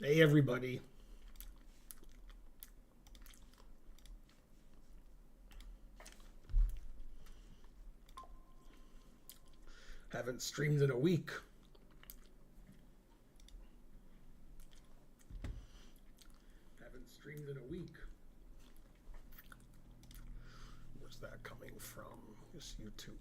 Hey, everybody. Haven't streamed in a week. Haven't streamed in a week. Where's that coming from? Just YouTube.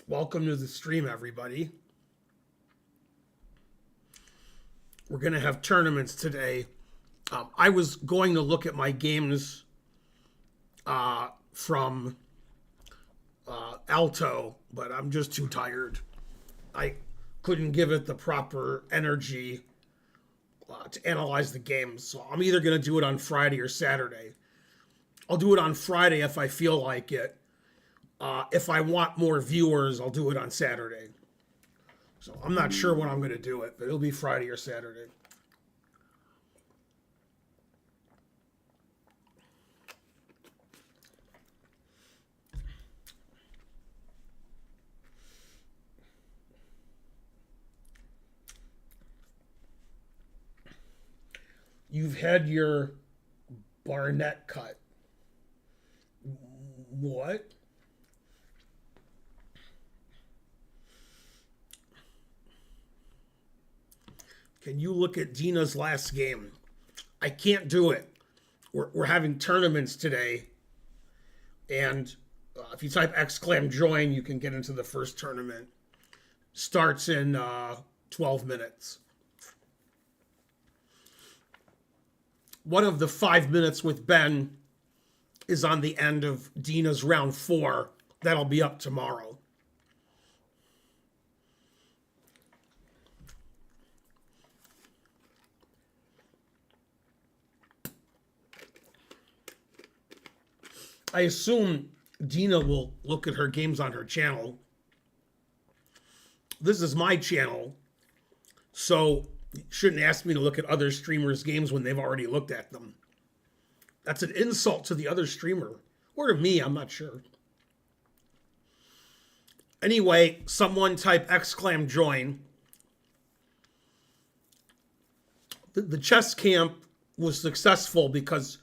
Welcome to the stream, everybody. We're going to have tournaments today. I was going to look at my games from Alto, but I'm just too tired. I couldn't give it the proper energy to analyze the games. So I'm either going to do it on Friday or Saturday. I'll do it on Friday if I feel like it. If I want more viewers, I'll do it on Saturday. So I'm not sure when I'm going to do it, but it'll be Friday or Saturday. You've had your Barnett cut. What? Can you look at Dina's last game? I can't do it. We're having tournaments today. And if you type exclam join, you can get into the first tournament. Starts in 12 minutes. One of the 5 minutes with Ben is on the end of Dina's round 4. That'll be up tomorrow. I assume Dina will look at her games on her channel. This is my channel, so you shouldn't ask me to look at other streamers' games when they've already looked at them. That's an insult to the other streamer. Or to me, I'm not sure. Anyway, someone type exclam join. The chess camp was successful because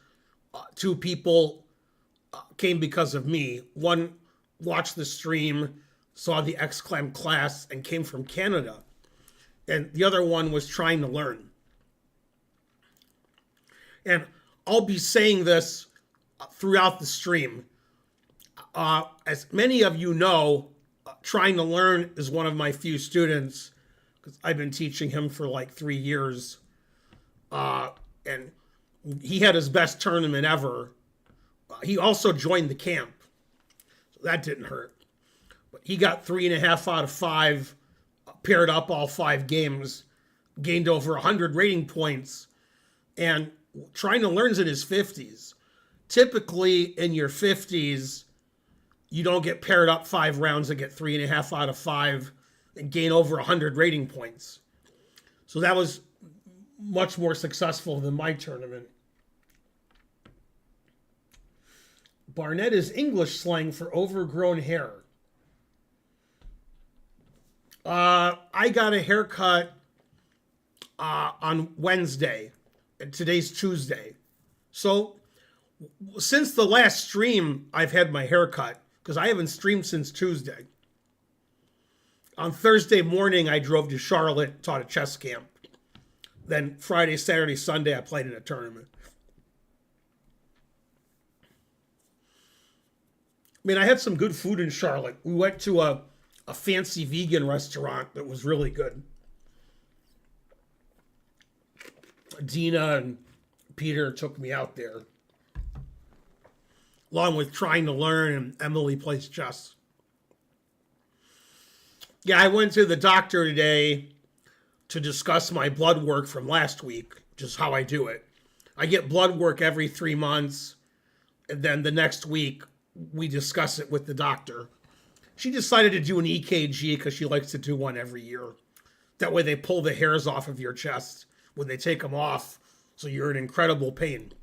2 people came because of me. One watched the stream, saw the exclam class, and came from Canada. And the other one was trying to learn. And I'll be saying this throughout the stream. As many of you know, trying to learn is one of my few students, because I've been teaching him for like 3 years. And he had his best tournament ever. He also joined the camp, so that didn't hurt. But he got 3.5 out of 5, paired up all 5 games, gained over 100 rating points, and trying to learn's in his 50s. Typically, in your 50s, you don't get paired up 5 rounds and get 3.5 out of 5 and gain over 100 rating points. So that was much more successful than my tournament. Barnett is English slang for overgrown hair. I got a haircut on Wednesday, and today's Tuesday. So since the last stream, I've had my haircut because I haven't streamed since Tuesday. On Thursday morning, I drove to Charlotte, taught a chess camp. Then Friday, Saturday, Sunday, I played in a tournament. I mean, I had some good food in Charlotte. We went to a fancy vegan restaurant that was really good. Dina and Peter took me out there, along with trying to learn, and Emily plays chess. Yeah, I went to the doctor today to discuss my blood work from last week, which is how I do it. I get blood work every 3 months, and then the next week we discuss it with the doctor. She decided to do an EKG because she likes to do one every year. That way they pull the hairs off of your chest when they take them off, so you're in incredible pain.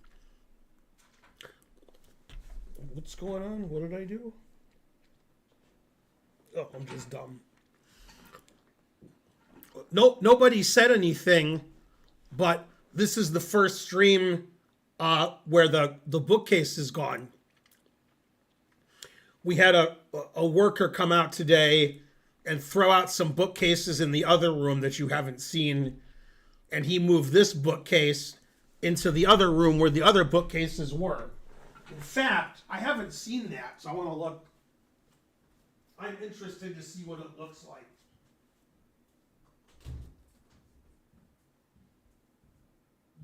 What's going on? What did I do? Oh, I'm just dumb. Nope, nobody said anything, but this is the first stream where the bookcase is gone. We had a worker come out today and throw out some bookcases in the other room that you haven't seen, and he moved this bookcase into the other room where the other bookcases were. In fact, I haven't seen that, so I want to look. I'm interested to see what it looks like.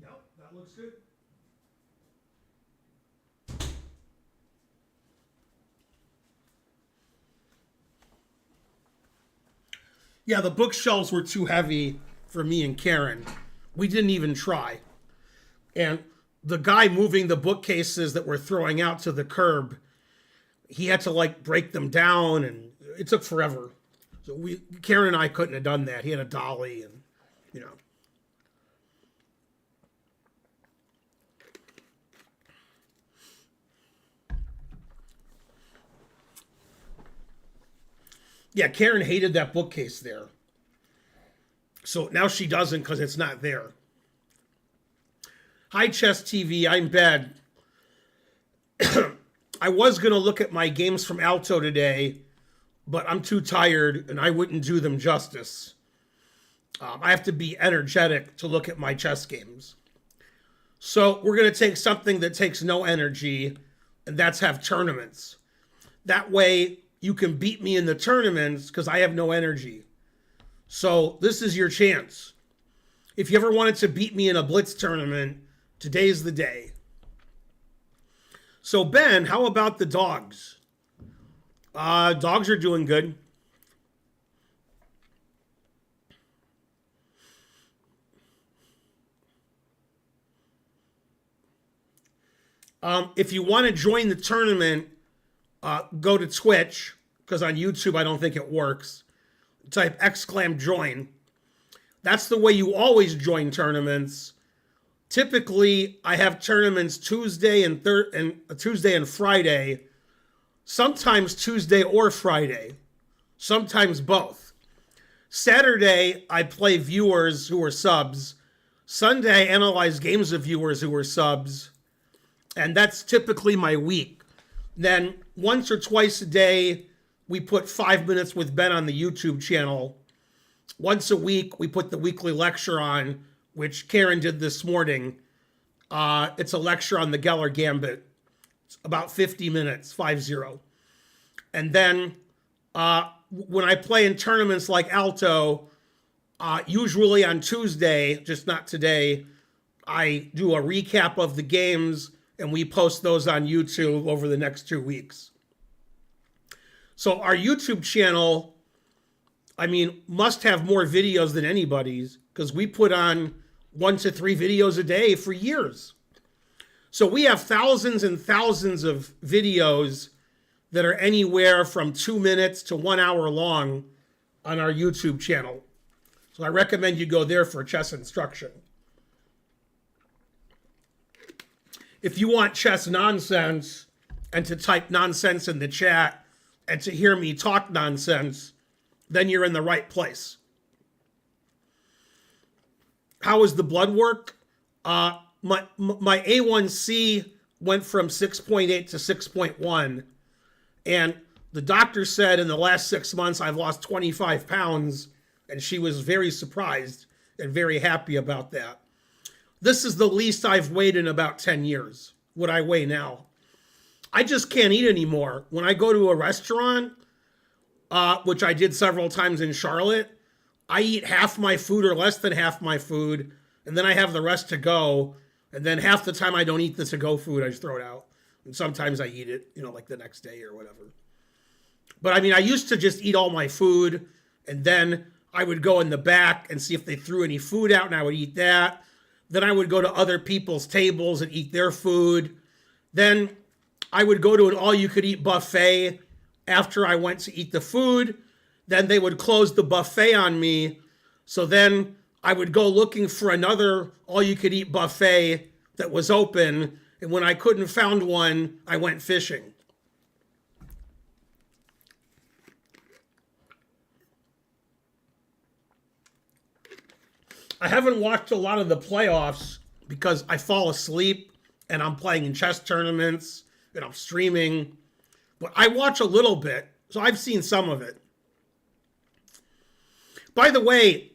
Yep, that looks good. Yeah, the bookshelves were too heavy for me and Karen. We didn't even try. And the guy moving the bookcases that we're throwing out to the curb, he had to like break them down, and it took forever. So Karen and I couldn't have done that. He had a dolly, and you know. Yeah, Karen hated that bookcase there. So now she doesn't because it's not there. Hi, Chess TV. I'm bad. I was going to look at my games from Alto today, but I'm too tired and I wouldn't do them justice. I have to be energetic to look at my chess games. So we're going to take something that takes no energy, and that's have tournaments. That way you can beat me in the tournaments because I have no energy. So this is your chance. If you ever wanted to beat me in a Blitz tournament, today's the day. So Ben, how about the dogs? Dogs are doing good. If you want to join the tournament, go to Twitch, because on YouTube I don't think it works. Type !join. That's the way you always join tournaments. Typically, I have tournaments Tuesday and Friday. Sometimes Tuesday or Friday. Sometimes both. Saturday, I play viewers who are subs. Sunday, I analyze games of viewers who are subs. And that's typically my week. Then once or twice a day, we put 5 minutes with Ben on the YouTube channel. Once a week, we put the weekly lecture on, which Karen did this morning. It's a lecture on the Geller Gambit. It's about 50 minutes, 5-0. And then when I play in tournaments like Alto, usually on Tuesday, just not today, I do a recap of the games, and we post those on YouTube over the next 2 weeks. So our YouTube channel, must have more videos than anybody's, because we put on 1 to 3 videos a day for years. So we have thousands and thousands of videos that are anywhere from 2 minutes to 1 hour long on our YouTube channel. So I recommend you go there for chess instruction. If you want chess nonsense and to type nonsense in the chat and to hear me talk nonsense, then you're in the right place. How is the blood work? My A1C went from 6.8 to 6.1. And the doctor said in the last 6 months, I've lost 25 pounds. And she was very surprised and very happy about that. This is the least I've weighed in about 10 years, what I weigh now. I just can't eat anymore. When I go to a restaurant, which I did several times in Charlotte, I eat half my food or less than half my food, and then I have the rest to go. And then half the time I don't eat the to-go food, I just throw it out. And sometimes I eat it, like the next day or whatever. But I used to just eat all my food, and then I would go in the back and see if they threw any food out, and I would eat that. Then I would go to other people's tables and eat their food. Then I would go to an all-you-could-eat buffet, after I went to eat the food. Then they would close the buffet on me. So then I would go looking for another all-you-could-eat buffet that was open. And when I couldn't find one, I went fishing. I haven't watched a lot of the playoffs because I fall asleep and I'm playing in chess tournaments and I'm streaming. But I watch a little bit, so I've seen some of it. By the way,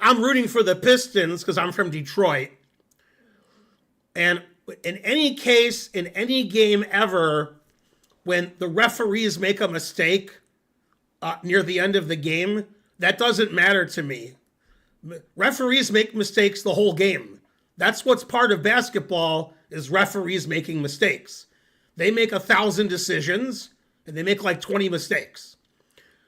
I'm rooting for the Pistons because I'm from Detroit. And in any case, in any game ever, when the referees make a mistake near the end of the game, that doesn't matter to me. Referees make mistakes the whole game. That's what's part of basketball, is referees making mistakes. They make 1,000 decisions and they make like 20 mistakes.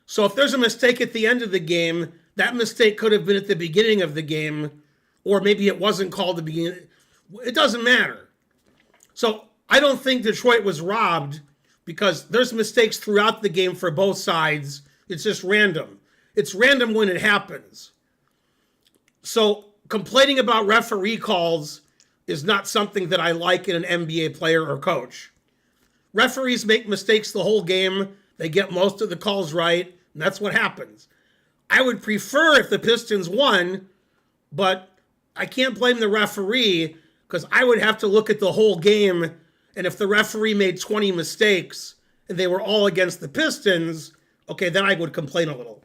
So if there's a mistake at the end of the game, that mistake could have been at the beginning of the game, or maybe it wasn't called the beginning. It doesn't matter. So I don't think Detroit was robbed because there's mistakes throughout the game for both sides. It's just random. It's random when it happens. So complaining about referee calls is not something that I like in an NBA player or coach. Referees make mistakes the whole game. They get most of the calls right, and that's what happens. I would prefer if the Pistons won, but I can't blame the referee because I would have to look at the whole game, and if the referee made 20 mistakes and they were all against the Pistons, okay, then I would complain a little.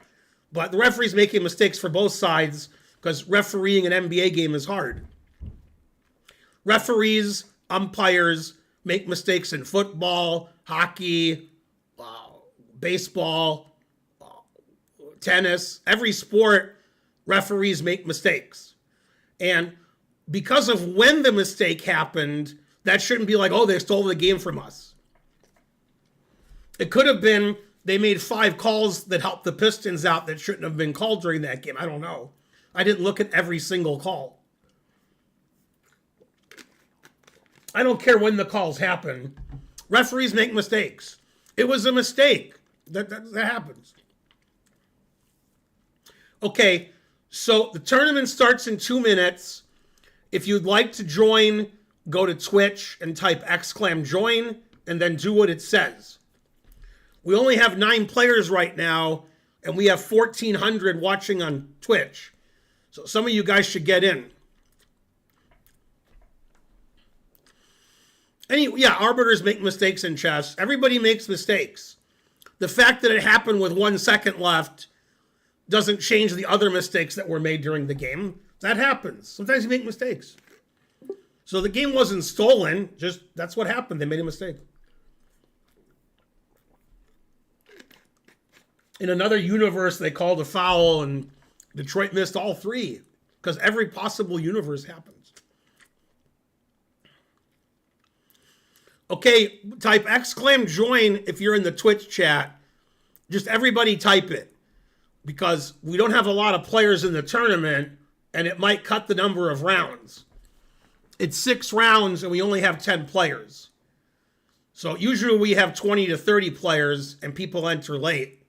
But the referee's making mistakes for both sides because refereeing an NBA game is hard. Referees, umpires make mistakes in football, hockey, baseball, tennis. Every sport, referees make mistakes. And because of when the mistake happened, that shouldn't be like, oh, they stole the game from us. It could have been they made 5 calls that helped the Pistons out that shouldn't have been called during that game. I don't know. I didn't look at every single call. I don't care when the calls happen. Referees make mistakes. It was a mistake. That happens. Okay, so the tournament starts in 2 minutes. If you'd like to join, go to Twitch and type !join and then do what it says. We only have 9 players right now, and we have 1,400 watching on Twitch. So some of you guys should get in. Arbiters make mistakes in chess. Everybody makes mistakes. The fact that it happened with 1 second left doesn't change the other mistakes that were made during the game. That happens. Sometimes you make mistakes. So the game wasn't stolen. Just that's what happened. They made a mistake. In another universe, they called a foul and Detroit missed all 3 because every possible universe happens. Okay, type !join if you're in the Twitch chat. Just everybody type it because we don't have a lot of players in the tournament and it might cut the number of rounds. It's 6 rounds and we only have 10 players. So usually we have 20 to 30 players and people enter late.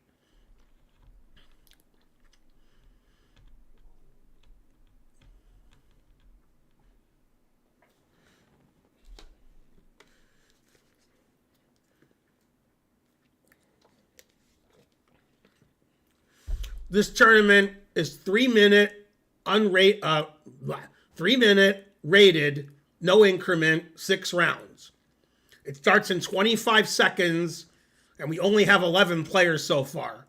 This tournament is 3 minute rated, no increment, 6 rounds. It starts in 25 seconds, and we only have 11 players so far.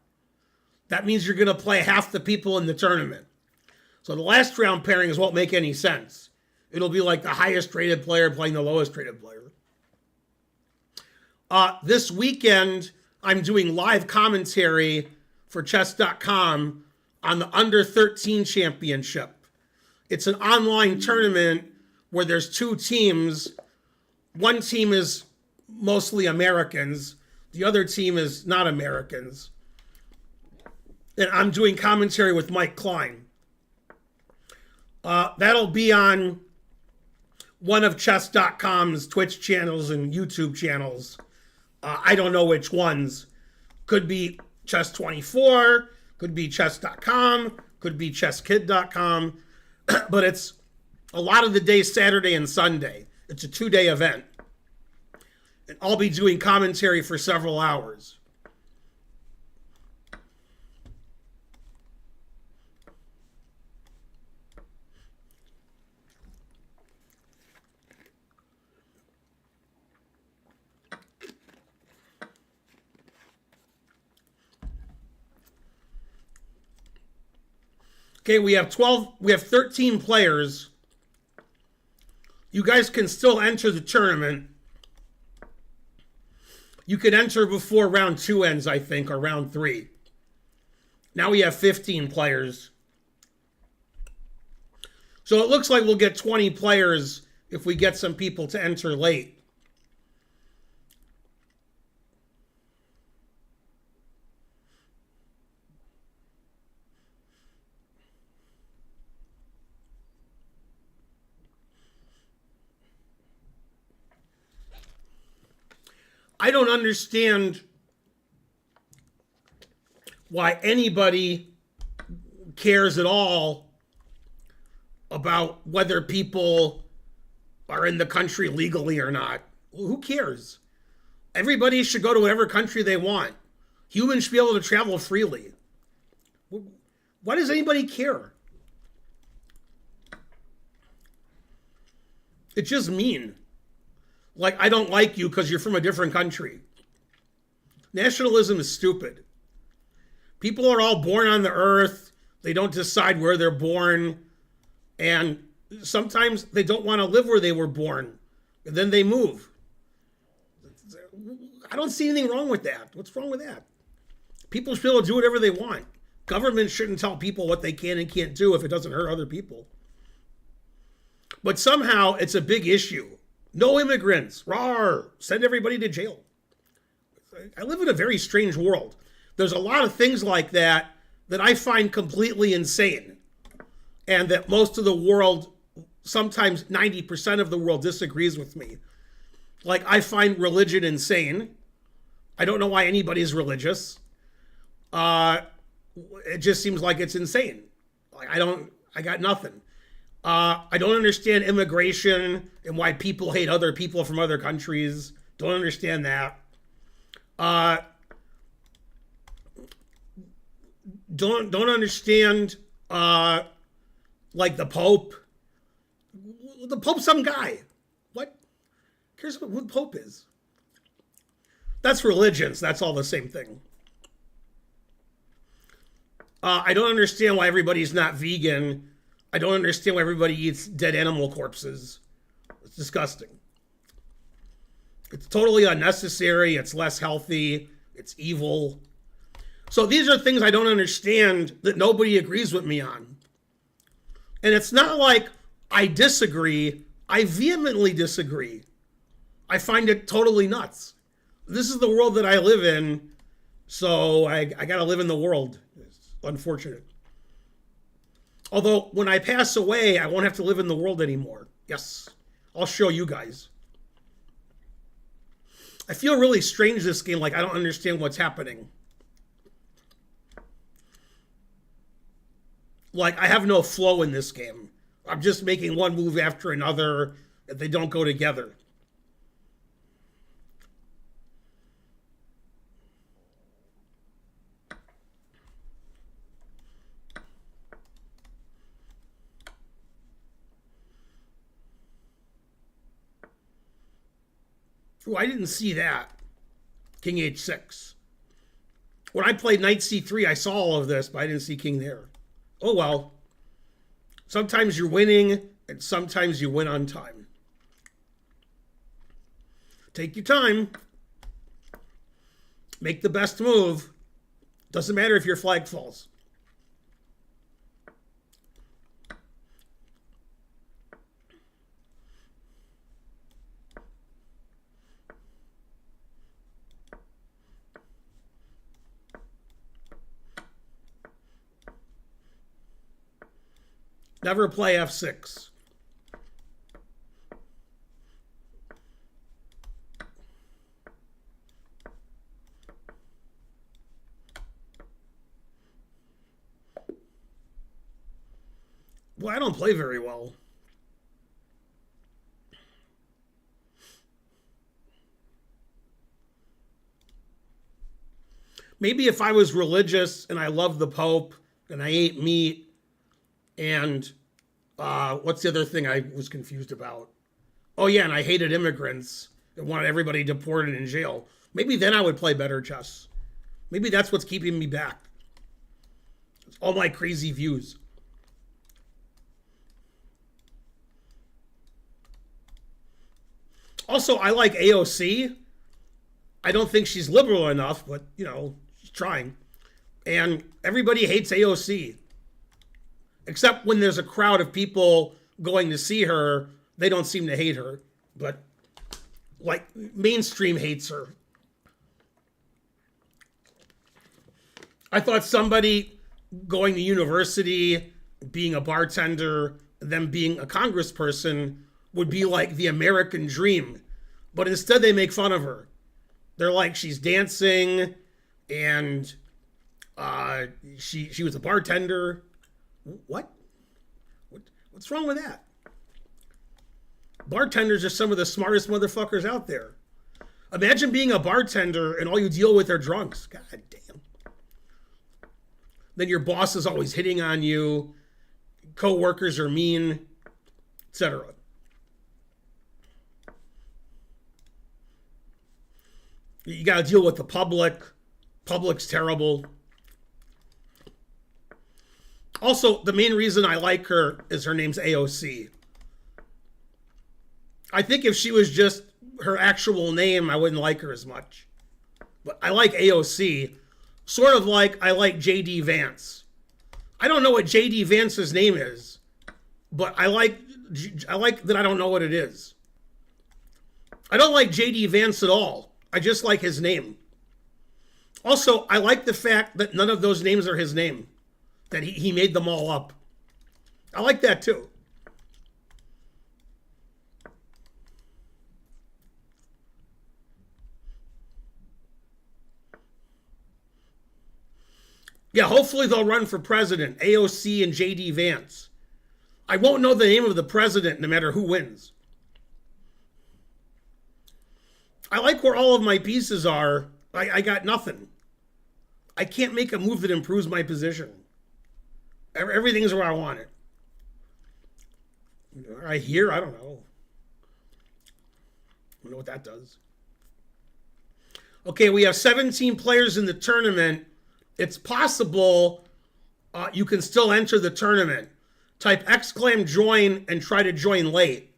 That means you're going to play half the people in the tournament. So the last round pairings won't make any sense. It'll be like the highest rated player playing the lowest rated player. This weekend, I'm doing live commentary for chess.com on the under 13 championship. It's an online tournament where there's 2 teams. One team is mostly Americans. The other team is not Americans. And I'm doing commentary with Mike Klein. That'll be on one of chess.com's Twitch channels and YouTube channels I don't know which ones. Could be Chess24, could be chess.com, could be chesskid.com, but it's a lot of the days Saturday and Sunday. It's a 2-day event. And I'll be doing commentary for several hours. Okay, we have 13 players. You guys can still enter the tournament. You can enter before round 2 ends, I think, or round 3. Now we have 15 players. So it looks like we'll get 20 players if we get some people to enter late. I don't understand why anybody cares at all about whether people are in the country legally or not. Who cares? Everybody should go to whatever country they want. Humans should be able to travel freely. Why does anybody care? It's just mean. Like, I don't like you because you're from a different country. Nationalism is stupid. People are all born on the earth. They don't decide where they're born. And sometimes they don't want to live where they were born. And then they move. I don't see anything wrong with that. What's wrong with that? People should be able to do whatever they want. Government shouldn't tell people what they can and can't do if it doesn't hurt other people. But somehow it's a big issue. No immigrants. Rawr. Send everybody to jail. I live in a very strange world. There's a lot of things like that that I find completely insane. And that most of the world, sometimes 90% of the world, disagrees with me. Like, I find religion insane. I don't know why anybody's religious. It just seems like it's insane. Like, I got nothing. I don't understand immigration and why people hate other people from other countries. Don't understand that. Don't understand like the Pope. The Pope's some guy. What? Who cares who the Pope is? That's religions. That's all the same thing. I don't understand why everybody's not vegan. I don't understand why everybody eats dead animal corpses. It's disgusting. It's totally unnecessary. It's less healthy. It's evil. So these are things I don't understand that nobody agrees with me on. And it's not like I disagree. I vehemently disagree. I find it totally nuts. This is the world that I live in, so I got to live in the world. It's unfortunate. Although, when I pass away, I won't have to live in the world anymore. Yes, I'll show you guys. I feel really strange this game, like I don't understand what's happening. Like, I have no flow in this game. I'm just making one move after another, and they don't go together. Ooh, I didn't see that. King h6. When I played knight c3, I saw all of this, but I didn't see king there. Oh well. Sometimes you're winning, and sometimes you win on time. Take your time. Make the best move. Doesn't matter if your flag falls. Never play f6. Boy, I don't play very well. Maybe if I was religious and I loved the Pope and I ate meat and what's the other thing I was confused about? Oh, yeah, and I hated immigrants and wanted everybody deported in jail. Maybe then I would play better chess. Maybe that's what's keeping me back. It's all my crazy views. Also, I like AOC. I don't think she's liberal enough, but, she's trying. And everybody hates AOC. Except when there's a crowd of people going to see her, they don't seem to hate her. But, like, mainstream hates her. I thought somebody going to university, being a bartender, then being a congressperson would be like the American dream. But instead they make fun of her. They're like, she's dancing and she was a bartender. What's wrong with that? Bartenders are some of the smartest motherfuckers out there. Imagine being a bartender and all you deal with are drunks. God damn. Then your boss is always hitting on you. Co-workers are mean, etc. You got to deal with the public. Public's terrible. Also, the main reason I like her is her name's AOC. I think if she was just her actual name, I wouldn't like her as much. But I like AOC, sort of like I like JD Vance. I don't know what JD Vance's name is, but I like that I don't know what it is. I don't like JD Vance at all. I just like his name. Also, I like the fact that none of those names are his name, that he made them all up. I like that too. Yeah, hopefully they'll run for president, AOC and JD Vance. I won't know the name of the president no matter who wins. I like where all of my pieces are. I got nothing. I can't make a move that improves my position. Everything's where I want it. Right here, I don't know. I don't know what that does. Okay, we have 17 players in the tournament. It's possible you can still enter the tournament. Type !join and try to join late.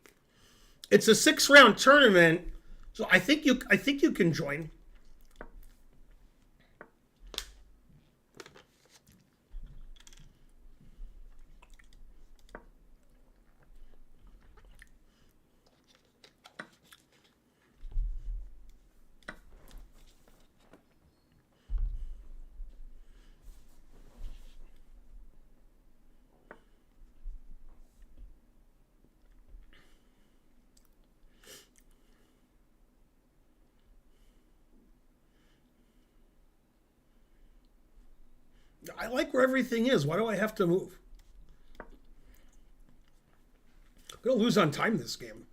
It's a 6-round tournament, so I think you can join. I like where everything is. Why do I have to move? I'm going to lose on time this game.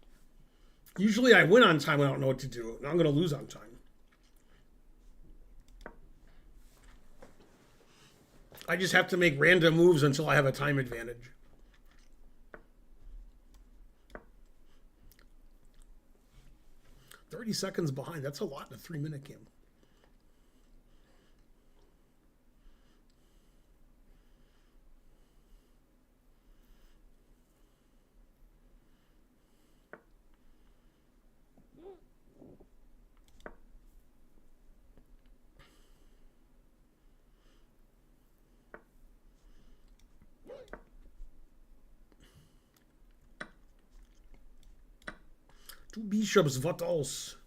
Usually I win on time when I don't know what to do. Now I'm going to lose on time. I just have to make random moves until I have a time advantage. "30 seconds behind. That's a lot in a 3-minute game. Two bishops, what else?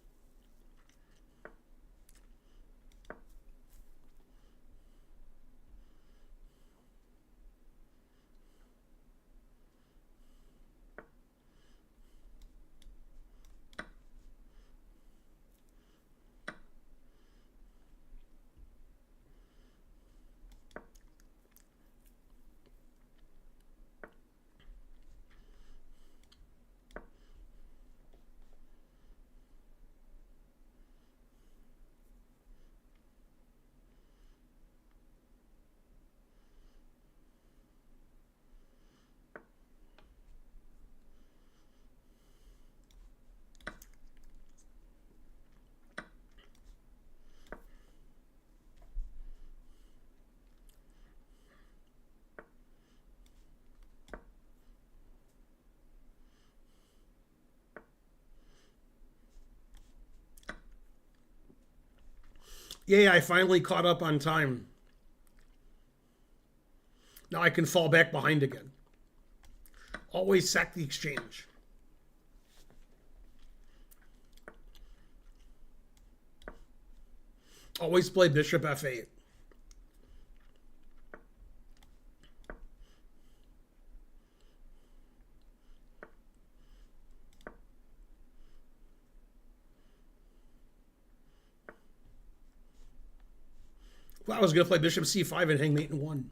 Yay, I finally caught up on time. Now I can fall back behind again. Always sack the exchange. Always play bishop f8. Well, I was going to play bishop c5 and hang mate in 1.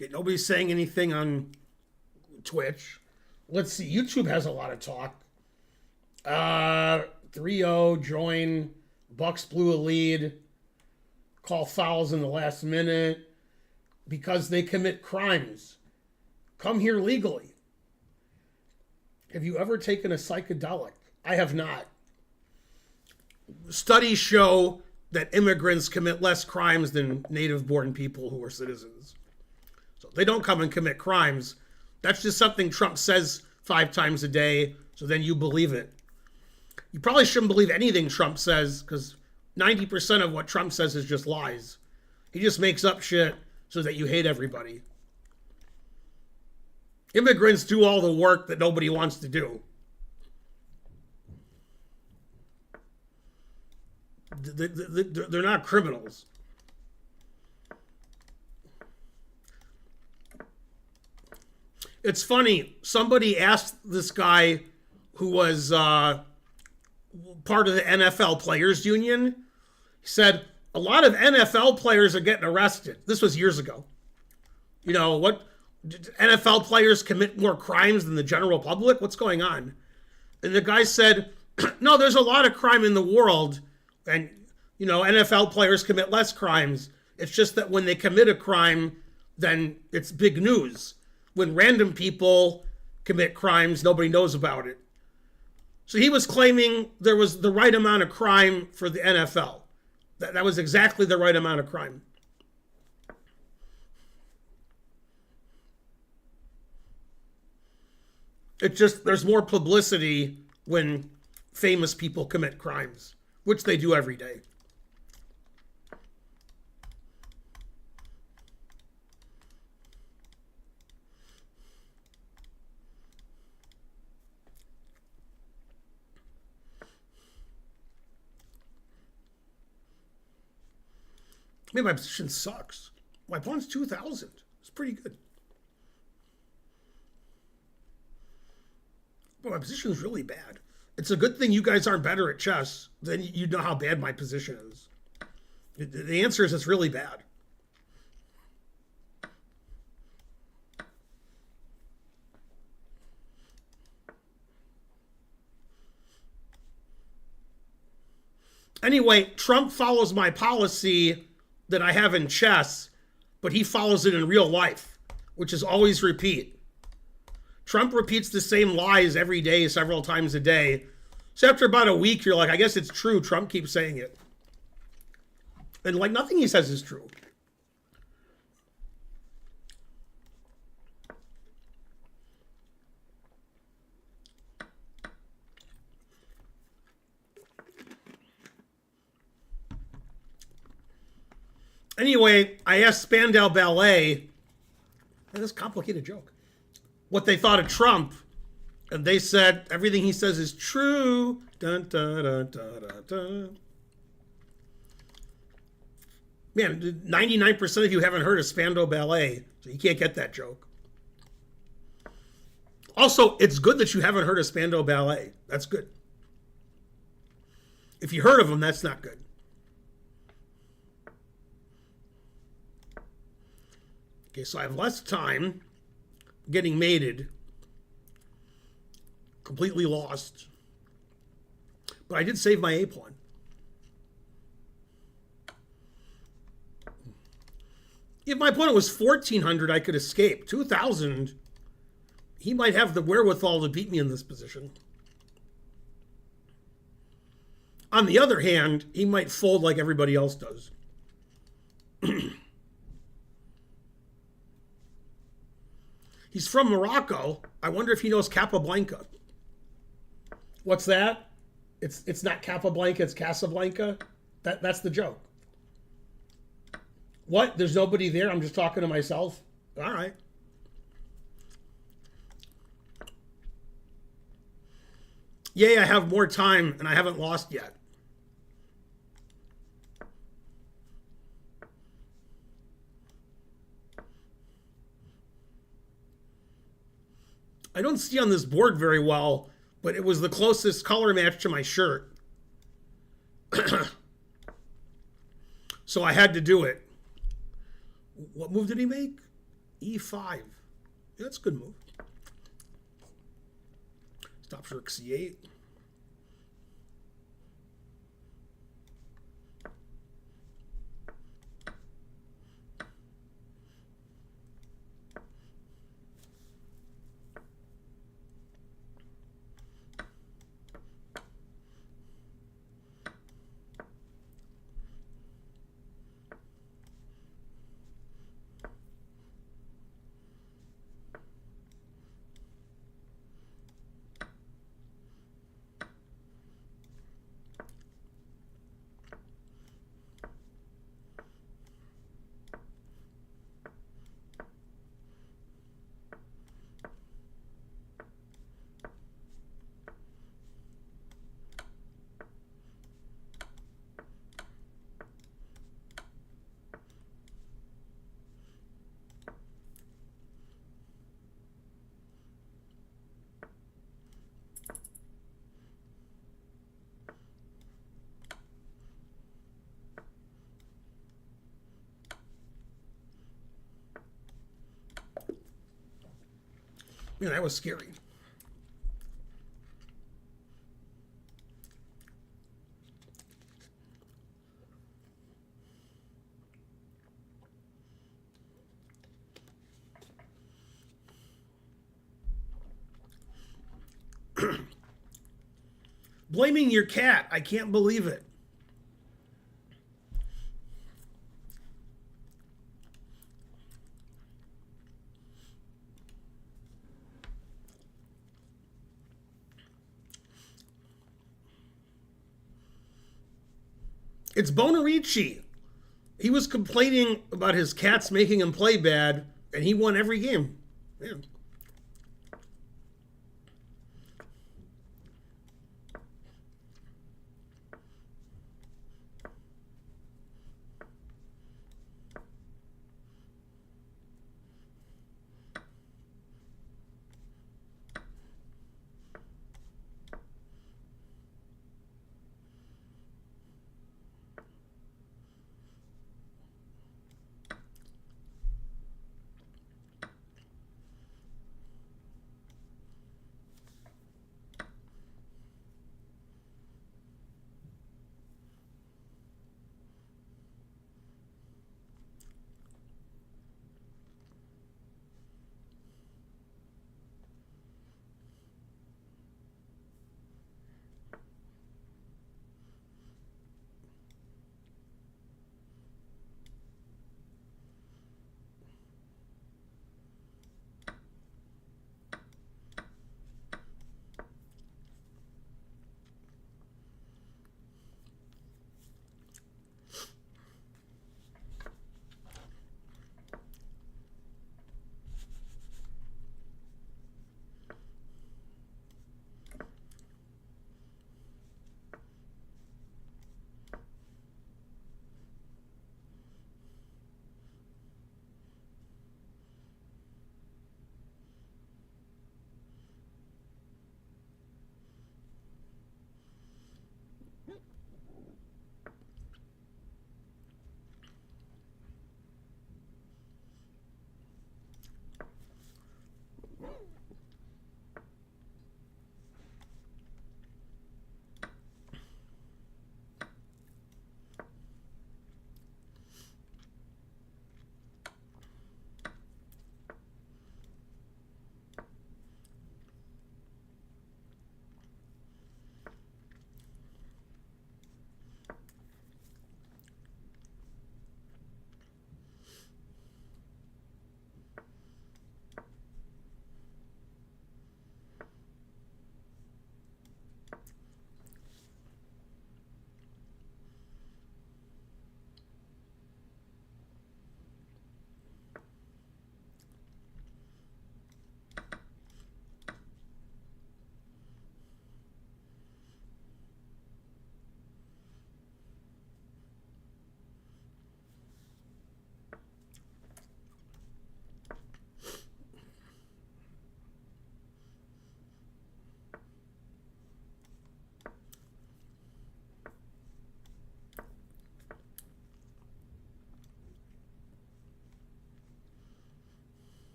Okay, nobody's saying anything on Twitch. Let's see. YouTube has a lot of talk. 3-0, join. Bucks blew a lead. Call fouls in the last minute because they commit crimes. Come here legally. Have you ever taken a psychedelic? I have not. Studies show that immigrants commit less crimes than native-born people who are citizens. So they don't come and commit crimes. That's just something Trump says 5 times a day, so then you believe it. You probably shouldn't believe anything Trump says, because 90% of what Trump says is just lies. He just makes up shit so that you hate everybody. Immigrants do all the work that nobody wants to do. They're not criminals. It's funny. Somebody asked this guy who was part of the NFL Players Union. He said, a lot of NFL players are getting arrested. This was years ago. You know, what? NFL players commit more crimes than the general public? What's going on? And the guy said, no, there's a lot of crime in the world. And, you know, NFL players commit less crimes. It's just that when they commit a crime, then it's big news. When random people commit crimes, nobody knows about it. So he was claiming there was the right amount of crime for the NFL. That was exactly the right amount of crime. It's just there's more publicity when famous people commit crimes, which they do every day. I mean, my position sucks. My pawn's 2,000. It's pretty good. But my position is really bad. It's a good thing you guys aren't better at chess. Then you know how bad my position is. The answer is it's really bad. Anyway, Trump follows my policy that I have in chess, but he follows it in real life, which is always repeat. Trump repeats the same lies every day, several times a day. So after about a week, you're like, I guess it's true. Trump keeps saying it. And like nothing he says is true. Anyway, I asked Spandau Ballet, this is a complicated joke, what they thought of Trump. And they said everything he says is true. Dun, dun, dun, dun, dun, dun. Man, 99% of you haven't heard of Spandau Ballet, so you can't get that joke. Also, it's good that you haven't heard of Spandau Ballet. That's good. If you heard of them, that's not good. Okay, so I have less time getting mated. Completely lost. But I did save my A pawn. If my opponent was 1400, I could escape. 2000, he might have the wherewithal to beat me in this position. On the other hand, he might fold like everybody else does. He's from Morocco. I wonder if he knows Capablanca. What's that? It's not Capablanca, it's Casablanca. That's the joke. What? There's nobody there? I'm just talking to myself? All right. Yay, I have more time and I haven't lost yet. I don't see on this board very well, but it was the closest color match to my shirt. So I had to do it. What move did he make? E5. Yeah, that's a good move. Stop rook C8. Man, that was scary. Blaming your cat. I can't believe it. It's Bonarici. He was complaining about his cats making him play bad, and he won every game. Man.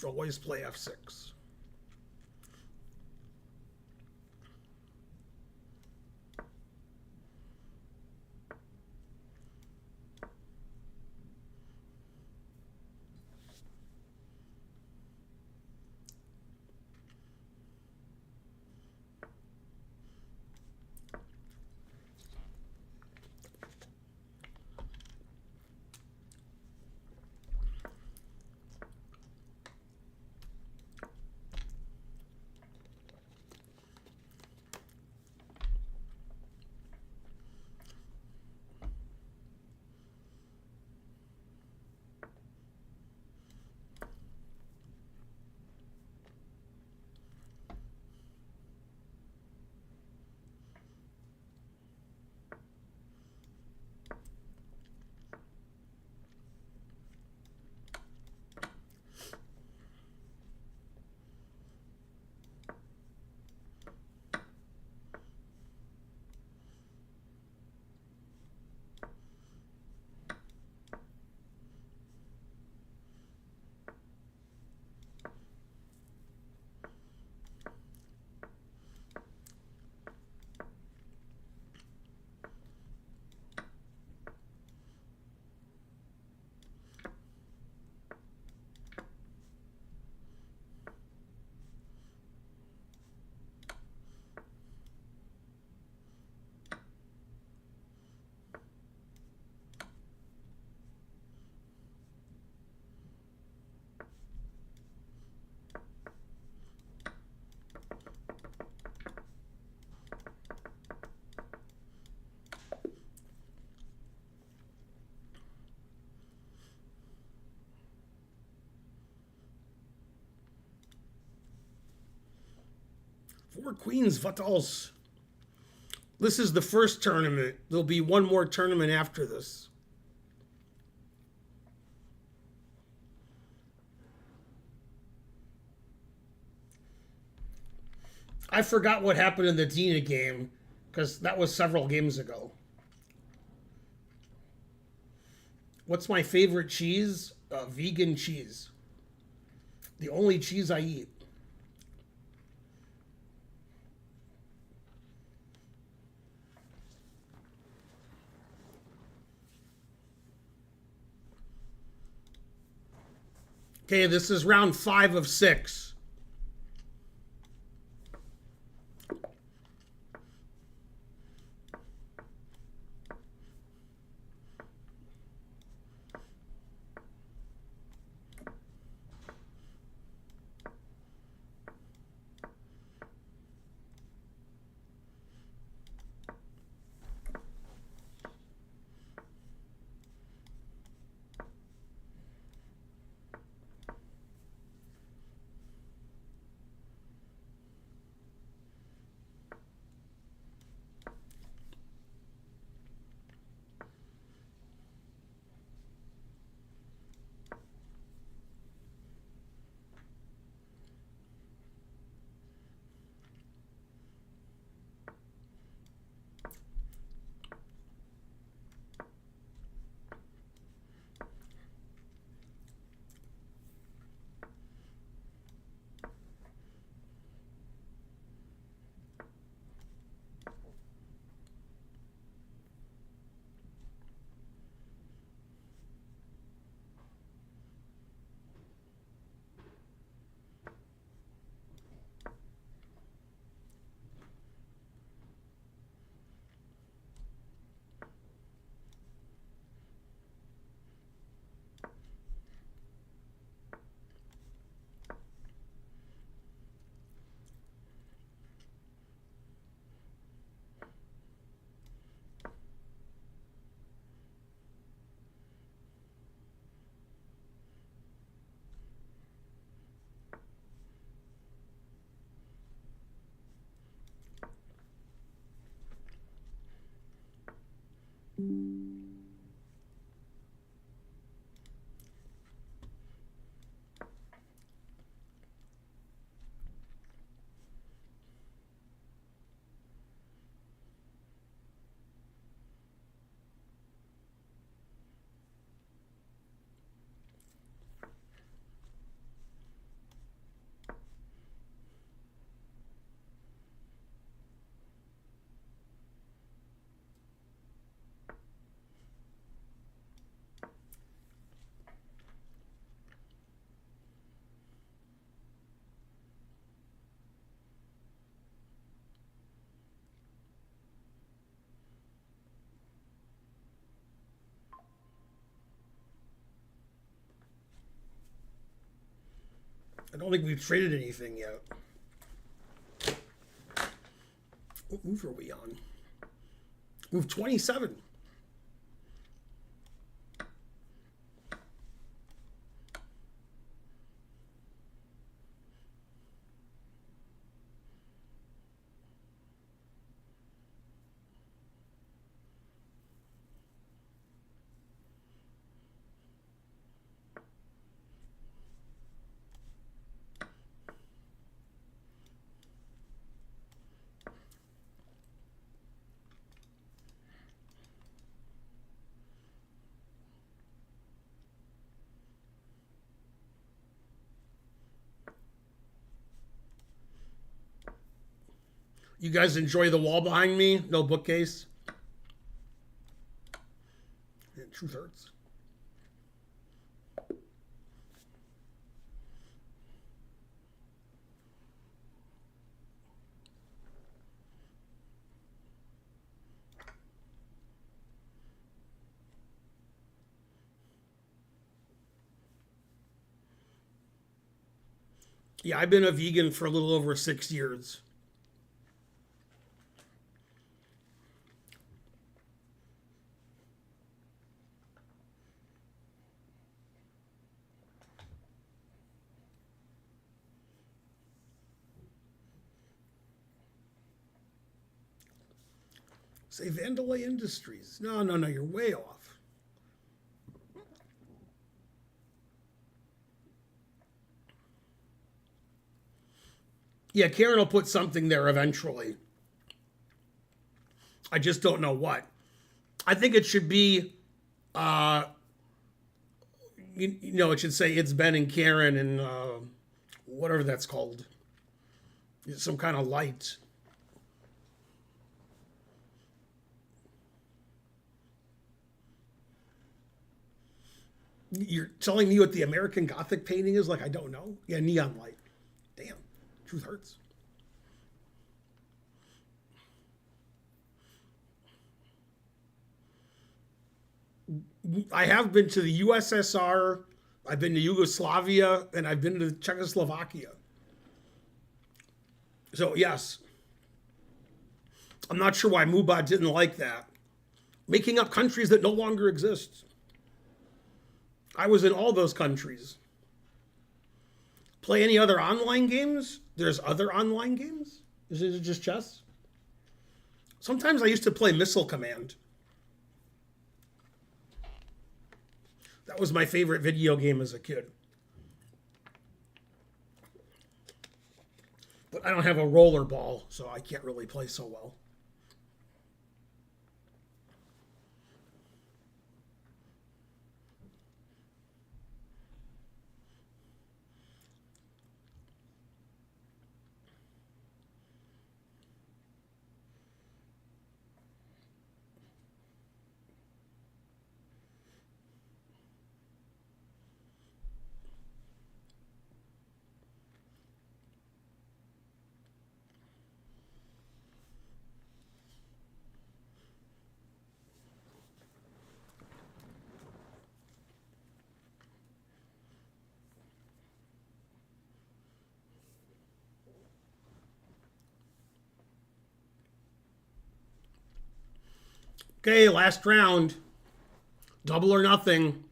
Always play f6. Four queens, what else? This is the first tournament. There'll be one more tournament after this. I forgot what happened in the Dina game because that was several games ago. What's my favorite cheese? Vegan cheese. The only cheese I eat. Okay, this is round 5 of 6. I don't think we've traded anything yet. What move are we on? Move 27. You guys enjoy the wall behind me? No bookcase? Yeah, truth hurts. Yeah, I've been a vegan for a little over 6 years. Say Vandalay Industries. No, no, no, you're way off. Yeah, Karen will put something there eventually. I just don't know what. I think it should be, uh, it should say it's Ben and Karen and whatever that's called. Some kind of light. You're telling me what the American Gothic painting is? Like, I don't know. Yeah, neon light. Damn. Truth hurts. I have been to the USSR, I've been to Yugoslavia, and I've been to Czechoslovakia. So, yes. I'm not sure why Mubad didn't like that. Making up countries that no longer exist. I was in all those countries. Play any other online games? There's other online games? Is it just chess? Sometimes I used to play Missile Command. That was my favorite video game as a kid. But I don't have a roller ball, so I can't really play so well. Okay, last round. Double or nothing.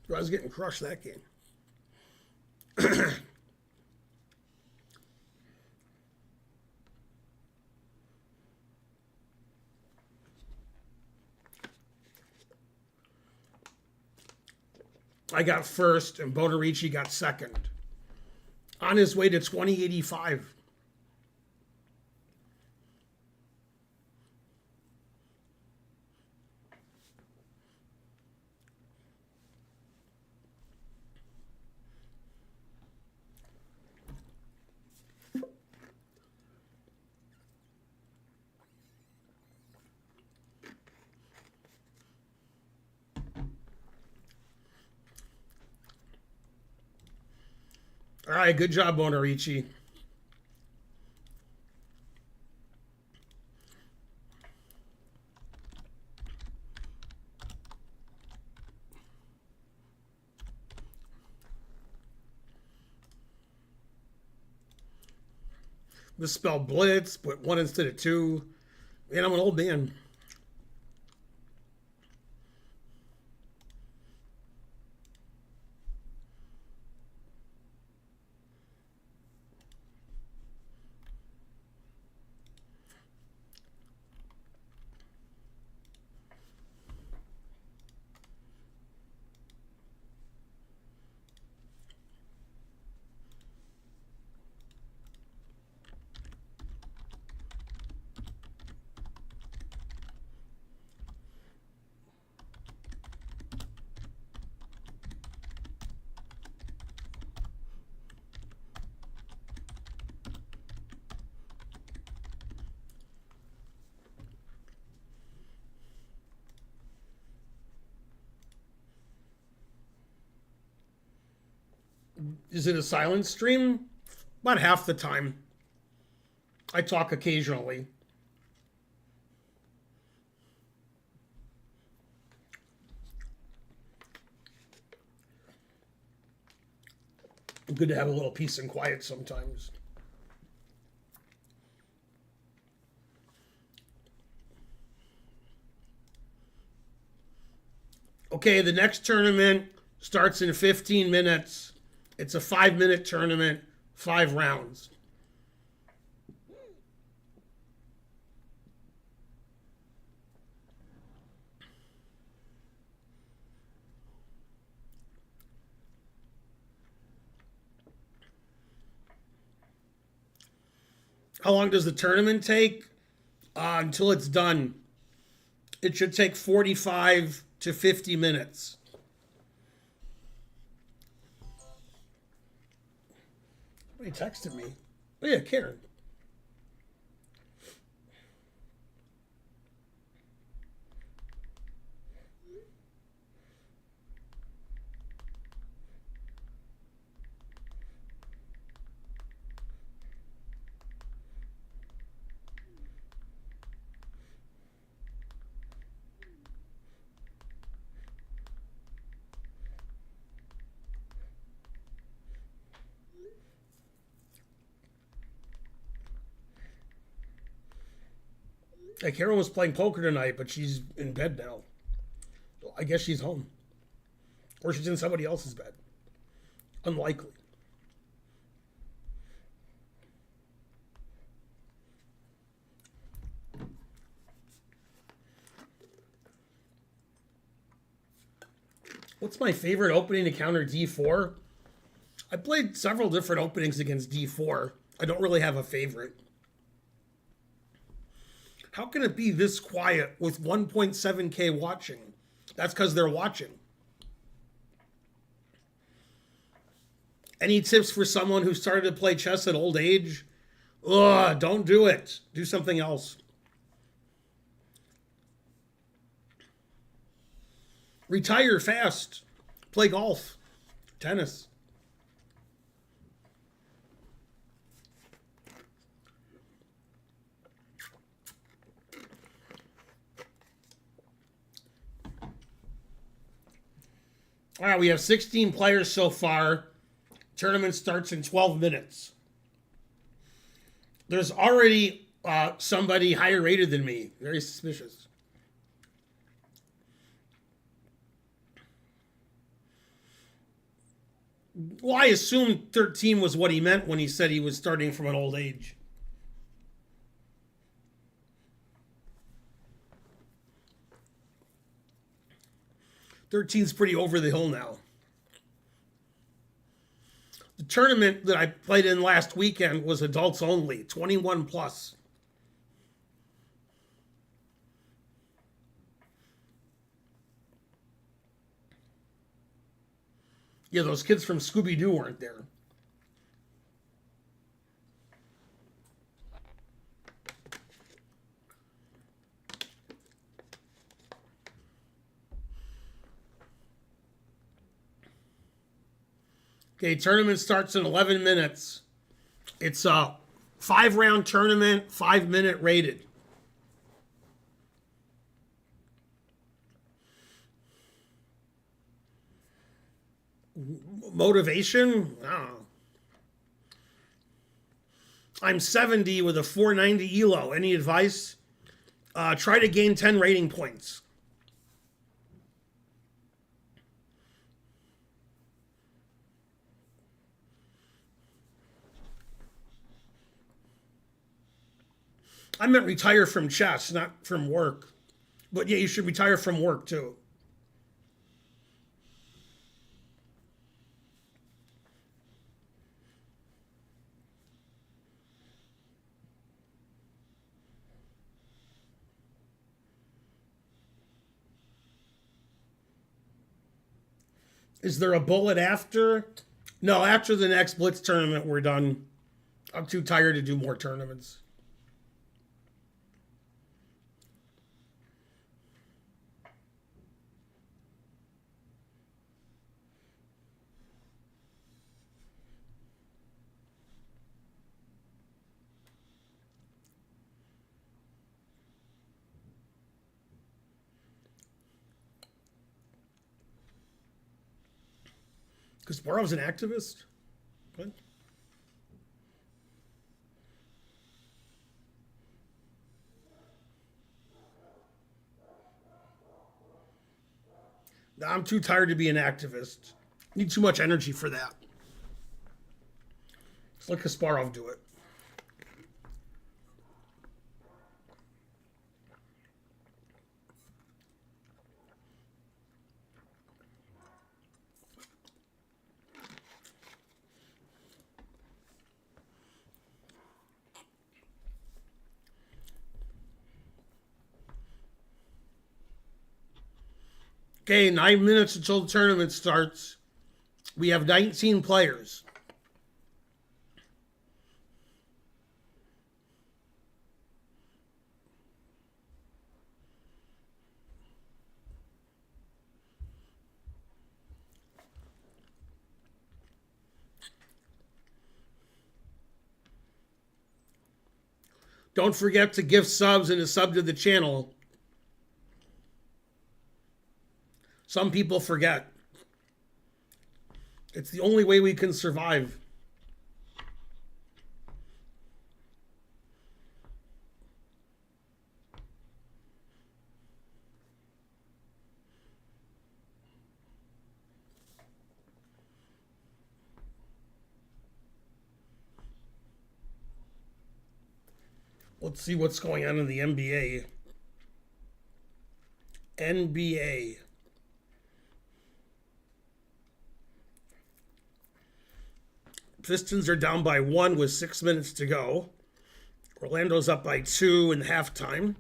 I was getting crushed that game. I got first, and Bonarici got second. On his way to 2085. All right, good job, Bonarici. Misspelled blitz, put one instead of two. Man, I'm an old man. Is it a silent stream? About half the time. I talk occasionally. Good to have a little peace and quiet sometimes. Okay, the next tournament starts in 15 minutes. It's a 5-minute tournament, 5 rounds. How long does the tournament take? Until it's done. It should take 45 to 50 minutes. Somebody texted me. Oh, yeah, Karen. Hey, Karen was playing poker tonight, but she's in bed now. I guess she's home. Or she's in somebody else's bed. Unlikely. What's my favorite opening to counter D4? I played several different openings against D4. I don't really have a favorite. How can it be this quiet with 1.7K watching? That's because they're watching. Any tips for someone who started to play chess at old age? Ugh, don't do it. Do something else. Retire fast. Play golf. Tennis. All right, we have 16 players so far. Tournament starts in 12 minutes. There's already somebody higher rated than me. Very suspicious. Well, I assumed 13 was what he meant when he said he was starting from an old age. 13's pretty over the hill now. The tournament that I played in last weekend was adults only, 21 plus. Yeah, those kids from Scooby Doo weren't there. Okay, tournament starts in 11 minutes. It's a 5 round tournament, 5 minute rated. Motivation? I don't know. I'm 70 with a 490 ELO. Any advice? Try to gain 10 rating points. I meant retire from chess, not from work. But yeah, you should retire from work too. Is there a bullet after? No, after the next Blitz tournament, we're done. I'm too tired to do more tournaments. Kasparov's an activist? What? No, I'm too tired to be an activist. Need too much energy for that. Let's let Kasparov do it. Okay, 9 minutes until the tournament starts. We have 19 players. Don't forget to give subs and to sub to the channel. Some people forget. It's the only way we can survive. Let's see what's going on in the NBA. NBA. Pistons are down by 1 with 6 minutes to go. Orlando's up by 2 in halftime.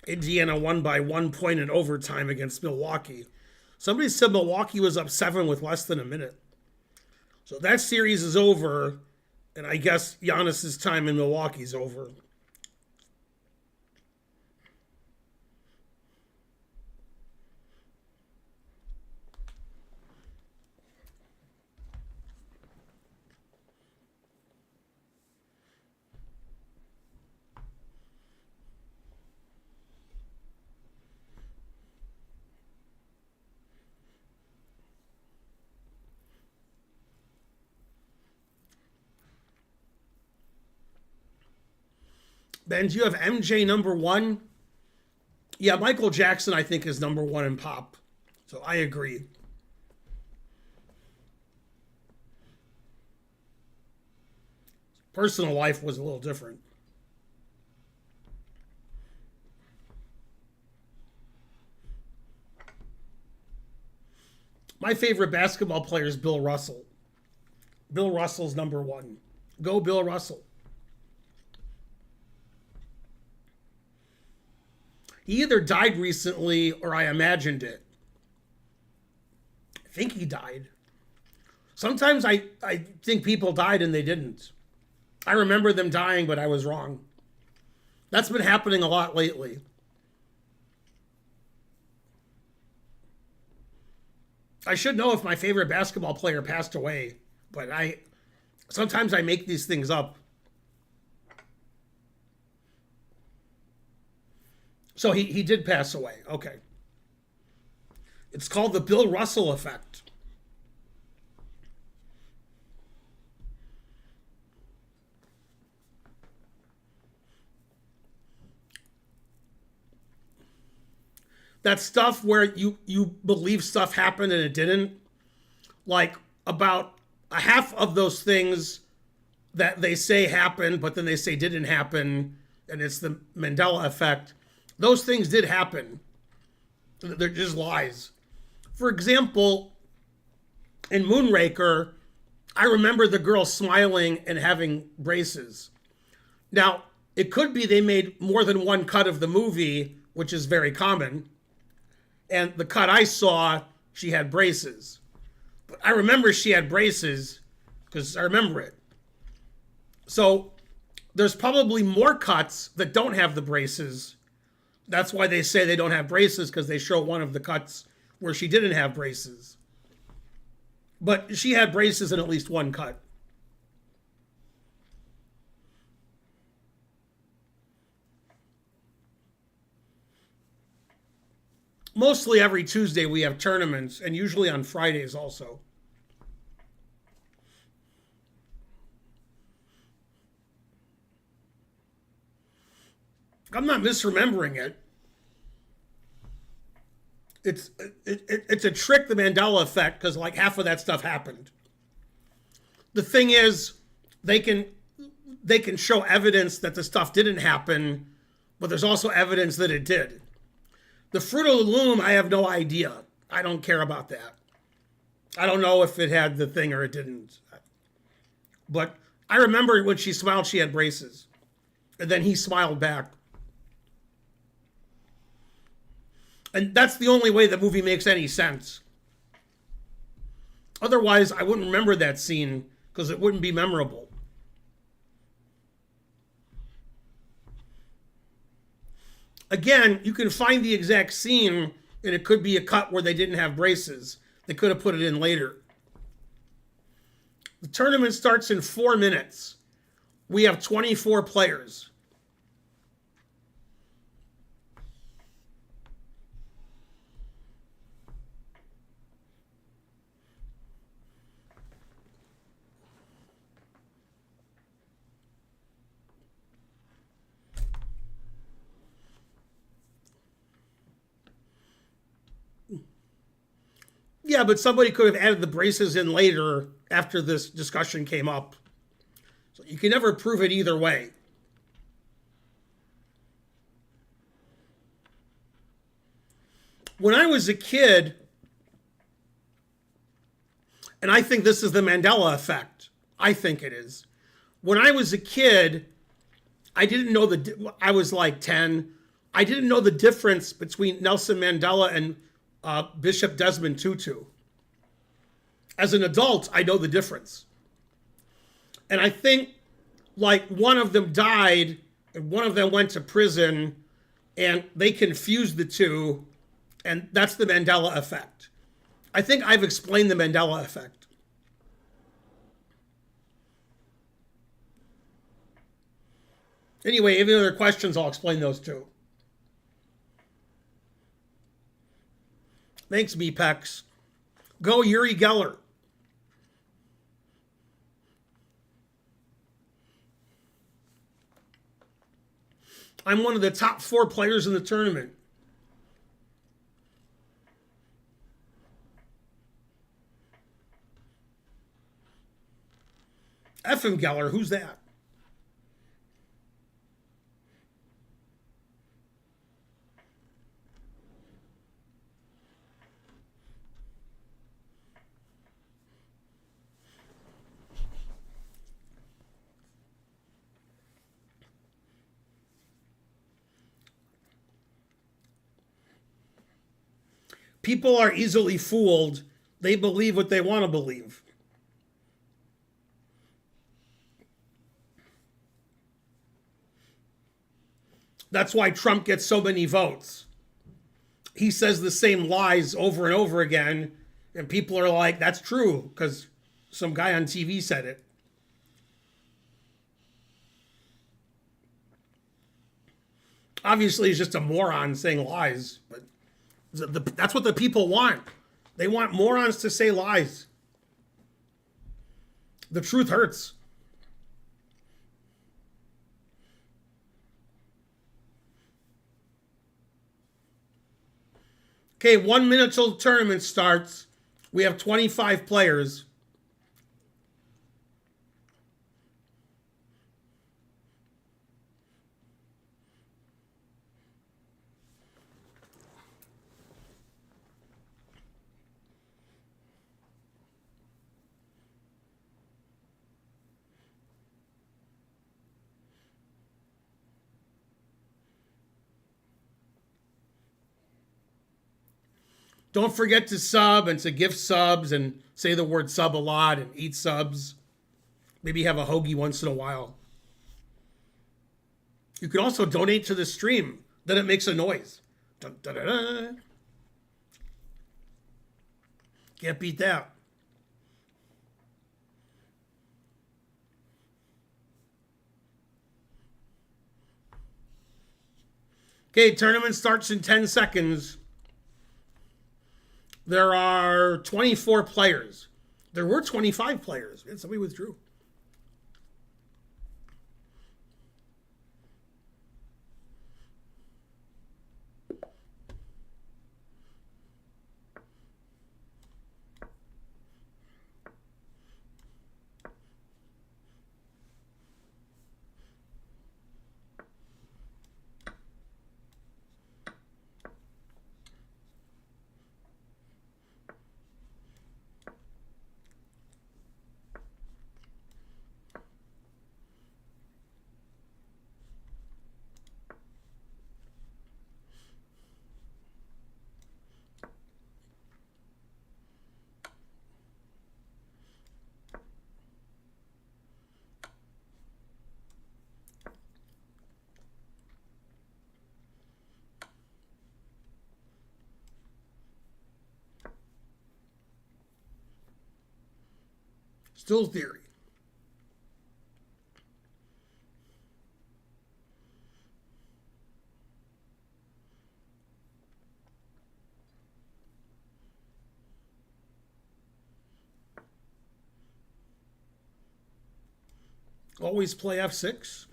Indiana won by 1 point in overtime against Milwaukee. Somebody said Milwaukee was up 7 with less than a minute. So that series is over, and I guess Giannis's time in Milwaukee's over. Ben, do you have MJ number 1? Yeah, Michael Jackson, I think, is number 1 in pop. So I agree. Personal life was a little different. My favorite basketball player is Bill Russell. Bill Russell's number one. Go Bill Russell. He either died recently or I imagined it. I think he died. Sometimes I think people died and they didn't. I remember them dying, but I was wrong. That's been happening a lot lately. I should know if my favorite basketball player passed away, but sometimes I make these things up. So he did pass away. Okay. It's called the Bill Russell effect. That stuff where you believe stuff happened and it didn't. Like about a half of those things that they say happened, but then they say didn't happen, and it's the Mandela effect. Those things did happen. They're just lies. For example, in Moonraker, I remember the girl smiling and having braces. Now, it could be they made more than one cut of the movie, which is very common. And the cut I saw, she had braces. But I remember she had braces because I remember it. So there's probably more cuts that don't have the braces. That's why they say they don't have braces, because they show one of the cuts where she didn't have braces. But she had braces in at least one cut. Mostly every Tuesday we have tournaments, and usually on Fridays also. I'm not misremembering it. It's a trick, the Mandela effect, because like half of that stuff happened. The thing is, they can show evidence that the stuff didn't happen, but there's also evidence that it did. The Fruit of the Loom, I have no idea. I don't care about that. I don't know if it had the thing or it didn't. But I remember when she smiled, she had braces. And then he smiled back. And that's the only way the movie makes any sense. Otherwise, I wouldn't remember that scene because it wouldn't be memorable. Again, you can find the exact scene, and it could be a cut where they didn't have braces. They could have put it in later. The tournament starts in 4 minutes. We have 24 players. Yeah, but somebody could have added the braces in later after this discussion came up. So you can never prove it either way. When I was a kid, and I think this is the Mandela effect. I think it is. When I was a kid, I didn't know I was like 10. I didn't know the difference between Nelson Mandela and Bishop Desmond Tutu. As an adult, I know the difference. And I think like one of them died and one of them went to prison, and they confused the two, and that's the Mandela effect. I think I've explained the Mandela effect. Anyway, if any other questions, I'll explain those too. Thanks, BPEX. Go Uri Geller. I'm one of the top 4 players in the tournament. F.M. Geller, who's that? People are easily fooled. They believe what they want to believe. That's why Trump gets so many votes. He says the same lies over and over again, and people are like, that's true, because some guy on TV said it. Obviously, he's just a moron saying lies, but that's what the people want. They want morons to say lies. The truth hurts. Okay, 1 minute till the tournament starts. We have 25 players. Don't forget to sub and to give subs and say the word sub a lot and eat subs. Maybe have a hoagie once in a while. You can also donate to the stream. Then it makes a noise. Dun, dun, dun, dun. Can't beat that. Okay, tournament starts in 10 seconds. There are 24 players. There were 25 players. And somebody withdrew. Still theory. Always play f6.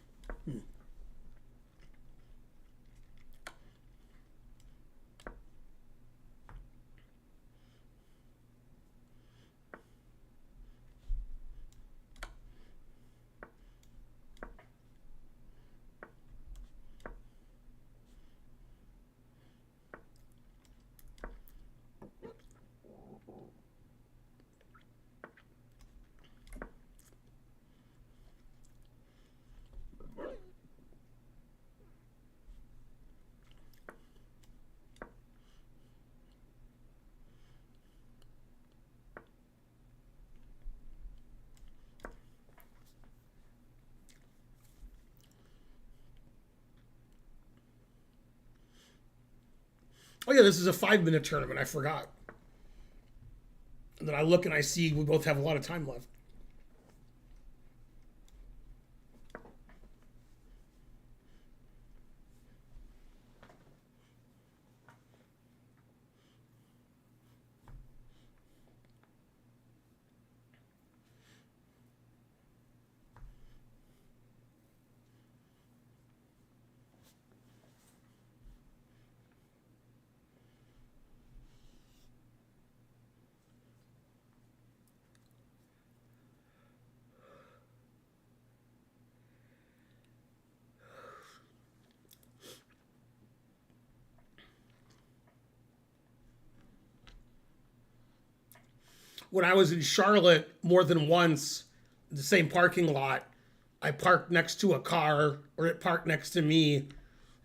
Oh yeah, this is a 5 minute tournament. I forgot. And then I look and I see we both have a lot of time left. When I was in Charlotte more than once, the same parking lot, I parked next to a car or it parked next to me.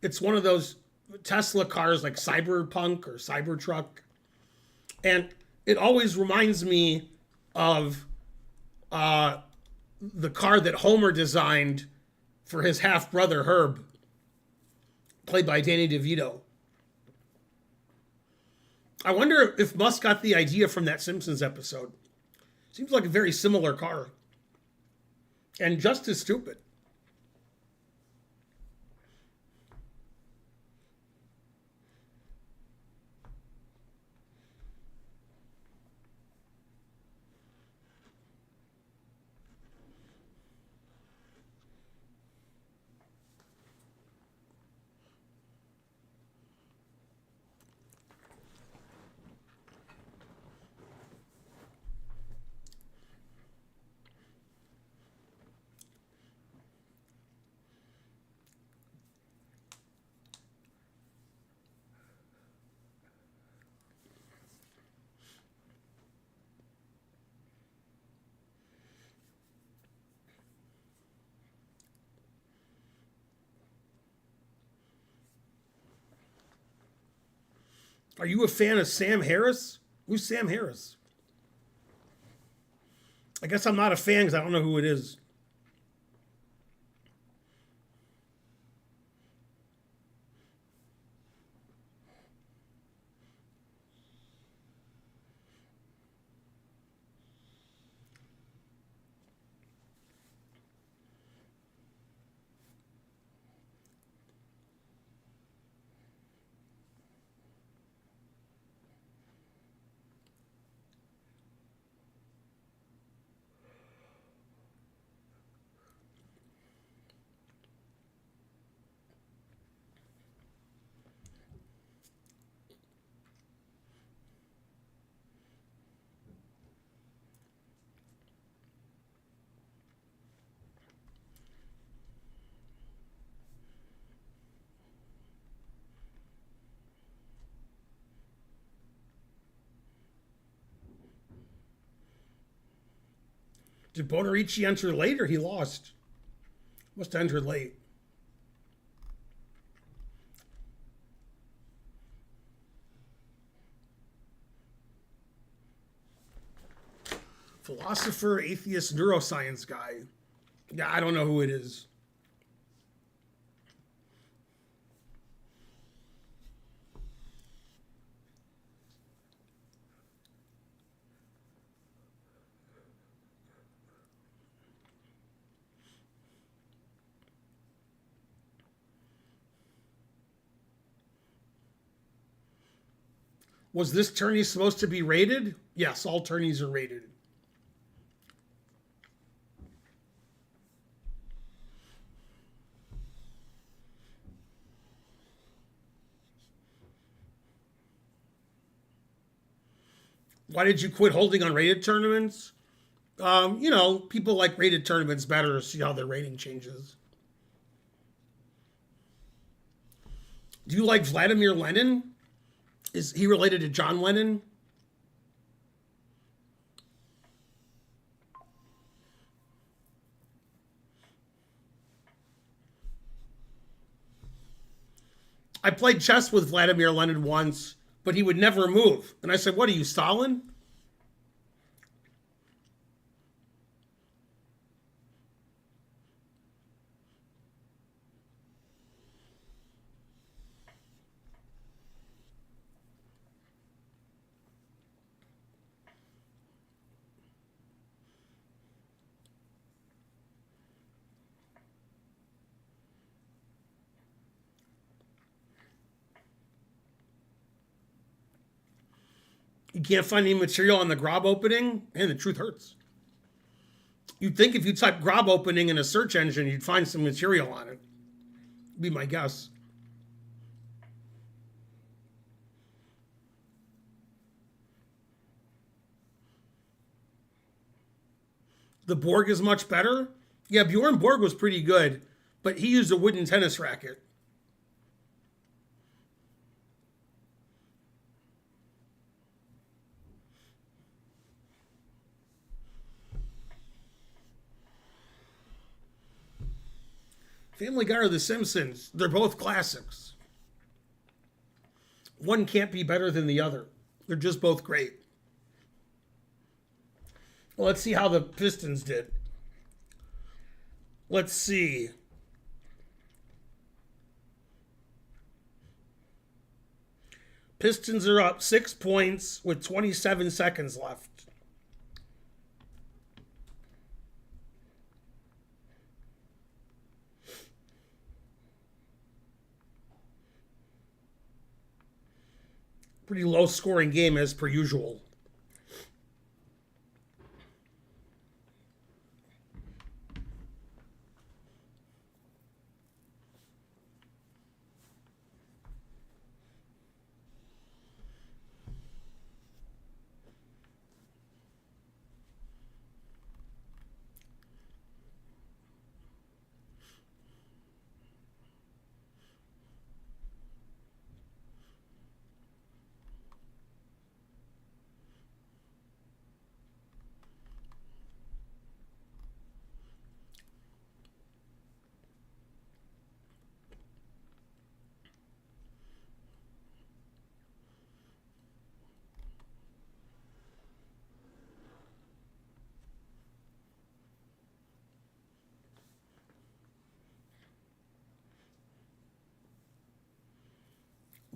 It's one of those Tesla cars like Cyberpunk or Cybertruck. And it always reminds me of uh, the car that Homer designed for his half brother Herb, played by Danny DeVito. I wonder if Musk got the idea from that Simpsons episode. Seems like a very similar car. And just as stupid. Are you a fan of Sam Harris? Who's Sam Harris? I guess I'm not a fan because I don't know who it is. Did Bonarici enter late or he lost? Must have entered late. Philosopher, atheist, neuroscience guy. Yeah, I don't know who it is. Was this tourney supposed to be rated? Yes, all tourneys are rated. Why did you quit holding on rated tournaments? People like rated tournaments better to see how their rating changes. Do you like Vladimir Lenin? Is he related to John Lennon? I played chess with Vladimir Lenin once, but he would never move. And I said, "What are you, Stalin?" You can't find any material on the Grob opening? Man, the truth hurts. You'd think if you type Grob opening in a search engine, you'd find some material on it. Be my guess. The Borg is much better. Yeah, Bjorn Borg was pretty good, but he used a wooden tennis racket. Family Guy or The Simpsons, they're both classics. One can't be better than the other. They're just both great. Well, let's see how the Pistons did. Let's see. Pistons are up 6 points with 27 seconds left. Pretty low scoring game as per usual.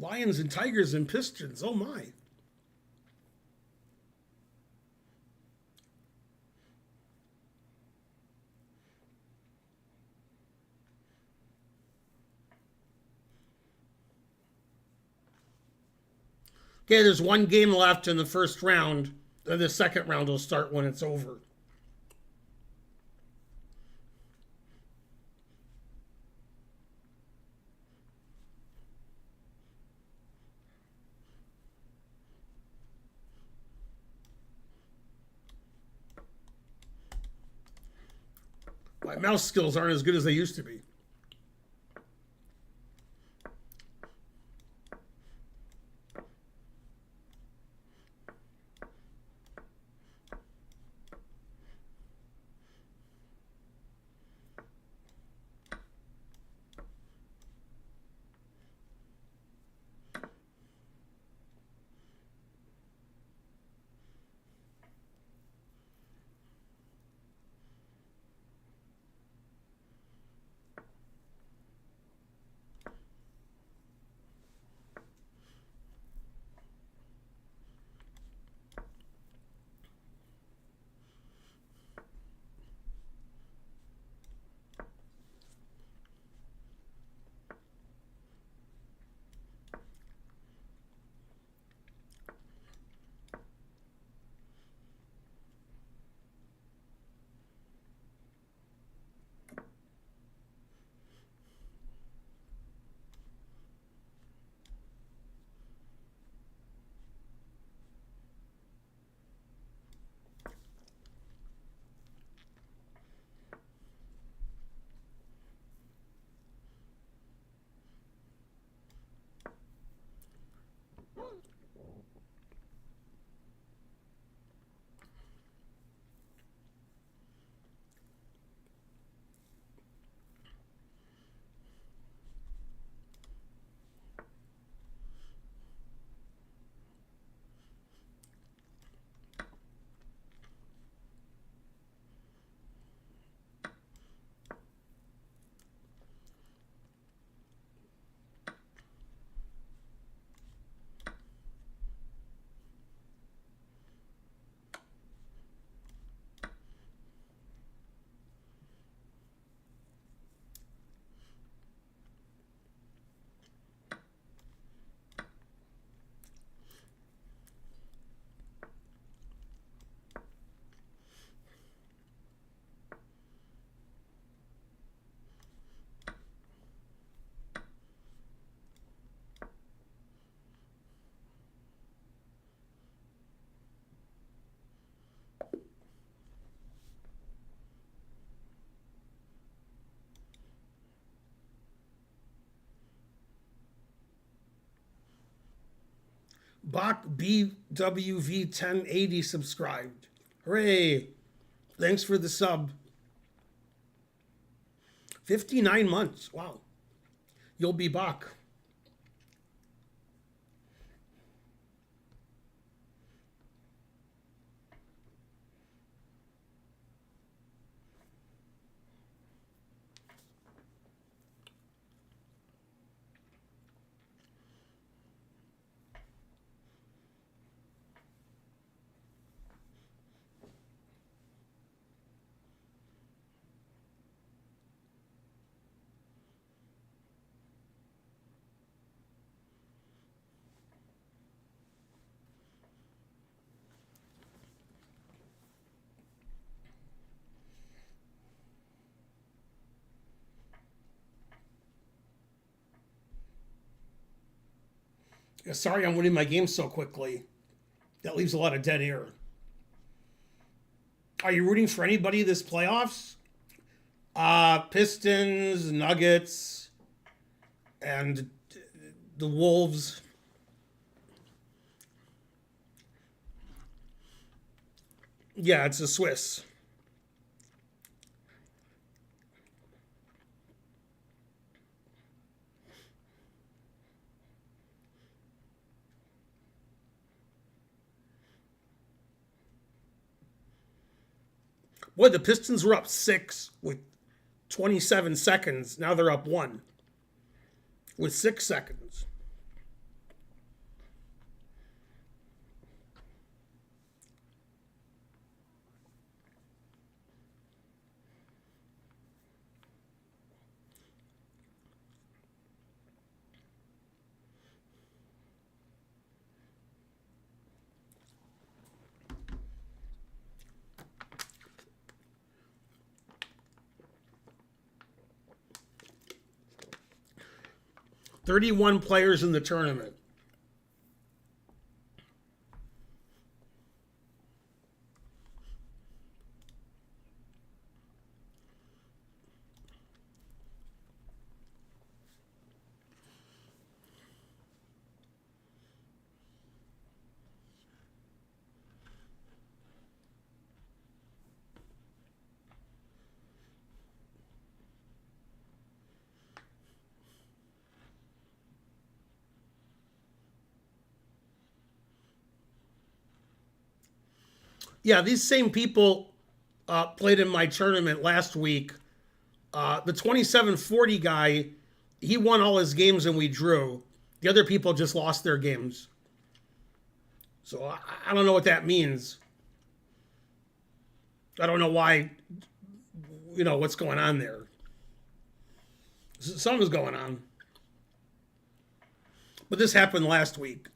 Lions and Tigers and Pistons. Oh my. Okay, there's one game left in the first round. The second round will start when it's over. My mouse skills aren't as good as they used to be. Bach BWV 1080 subscribed. Hooray! Thanks for the sub. 59 months. Wow. You'll be Bach. Yeah, sorry I'm winning my game so quickly. That leaves a lot of dead air. Are you rooting for anybody this playoffs? Pistons, Nuggets, and the Wolves. Yeah, it's a Swiss. Boy, the Pistons were up 6 with 27 seconds. Now they're up 1 with 6 seconds. Thirty-one players in the tournament. Yeah, these same people played in my tournament last week. The 27-40 guy, he won all his games and we drew. The other people just lost their games. So I don't know what that means. I don't know why, what's going on there. Something's going on. But this happened last week.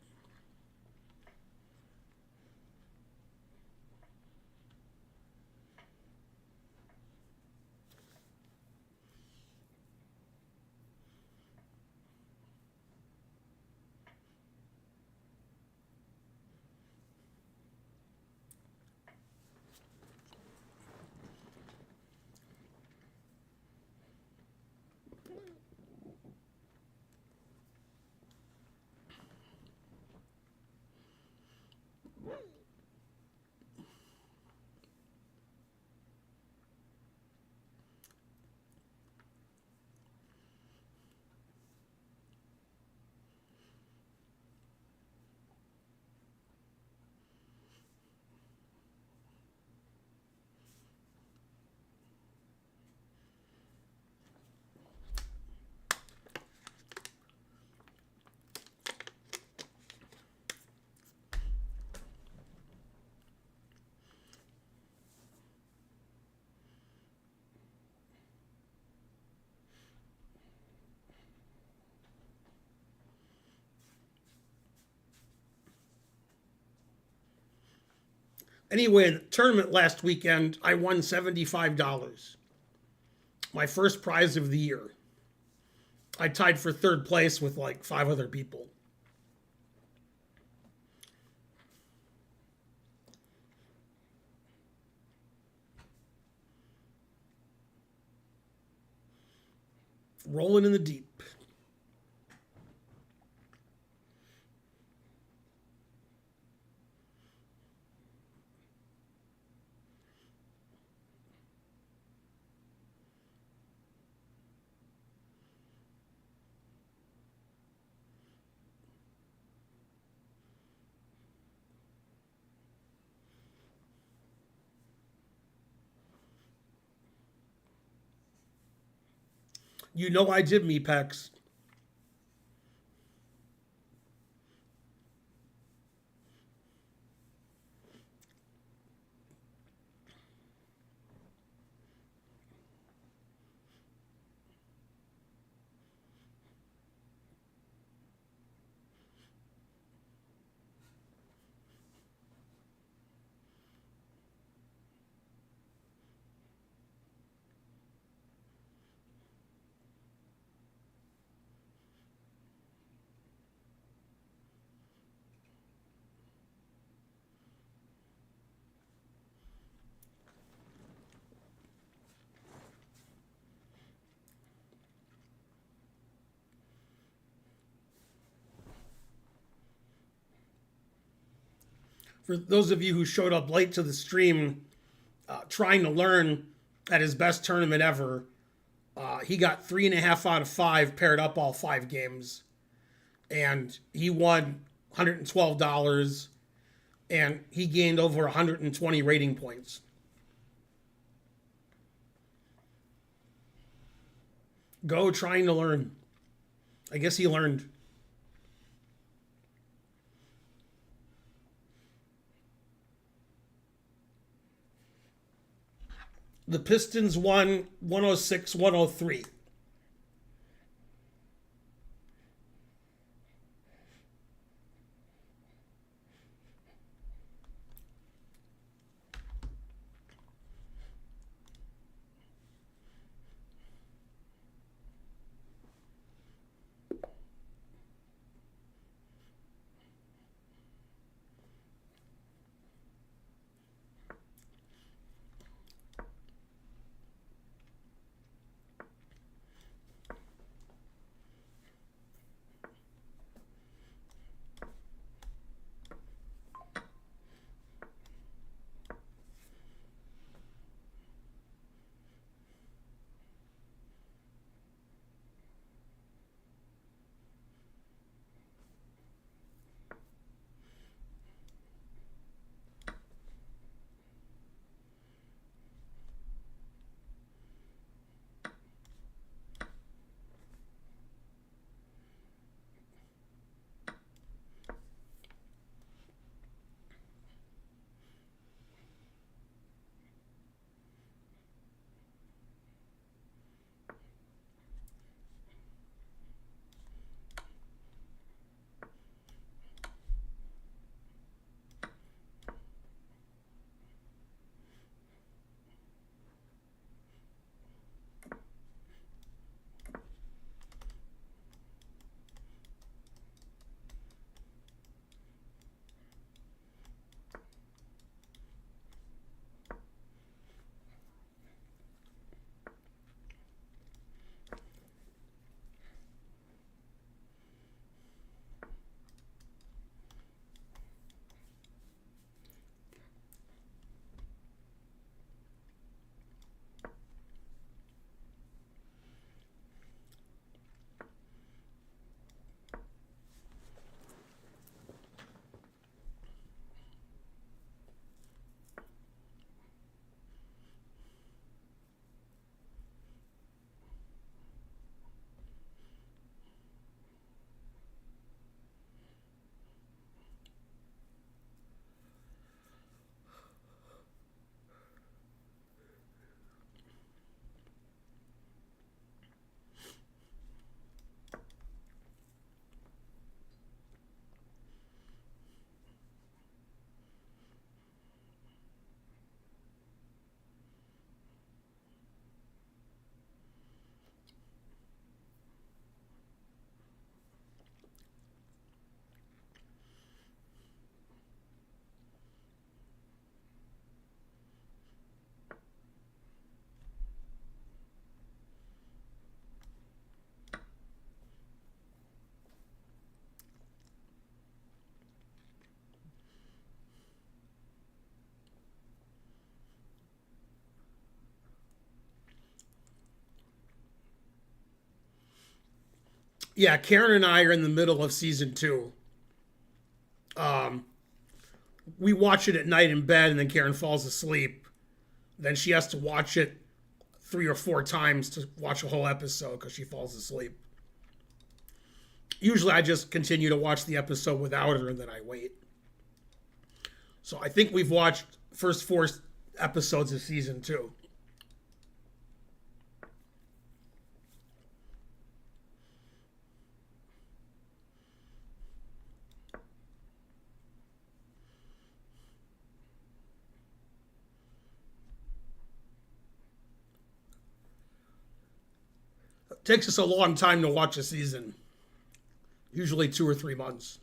Anyway, in the tournament last weekend, I won $75. My first prize of the year. I tied for third place with like 5 other people. Rolling in the deep. You know I did, me Pex. For those of you who showed up late to the stream, trying to learn at his best tournament ever, he got 3.5 out of 5, paired up all 5 games, and he won $112, and he gained over 120 rating points. Go trying to learn. I guess he learned. The Pistons won 106-103. Yeah, Karen and I are in the middle of season 2. Um, we watch it at night in bed, and then Karen falls asleep. Then she has to watch it 3 or 4 times to watch a whole episode because she falls asleep. Usually, I just continue to watch the episode without her, and then I wait. So I think we've watched first 4 episodes of season 2. It takes us a long time to watch a season, usually 2 or 3 months.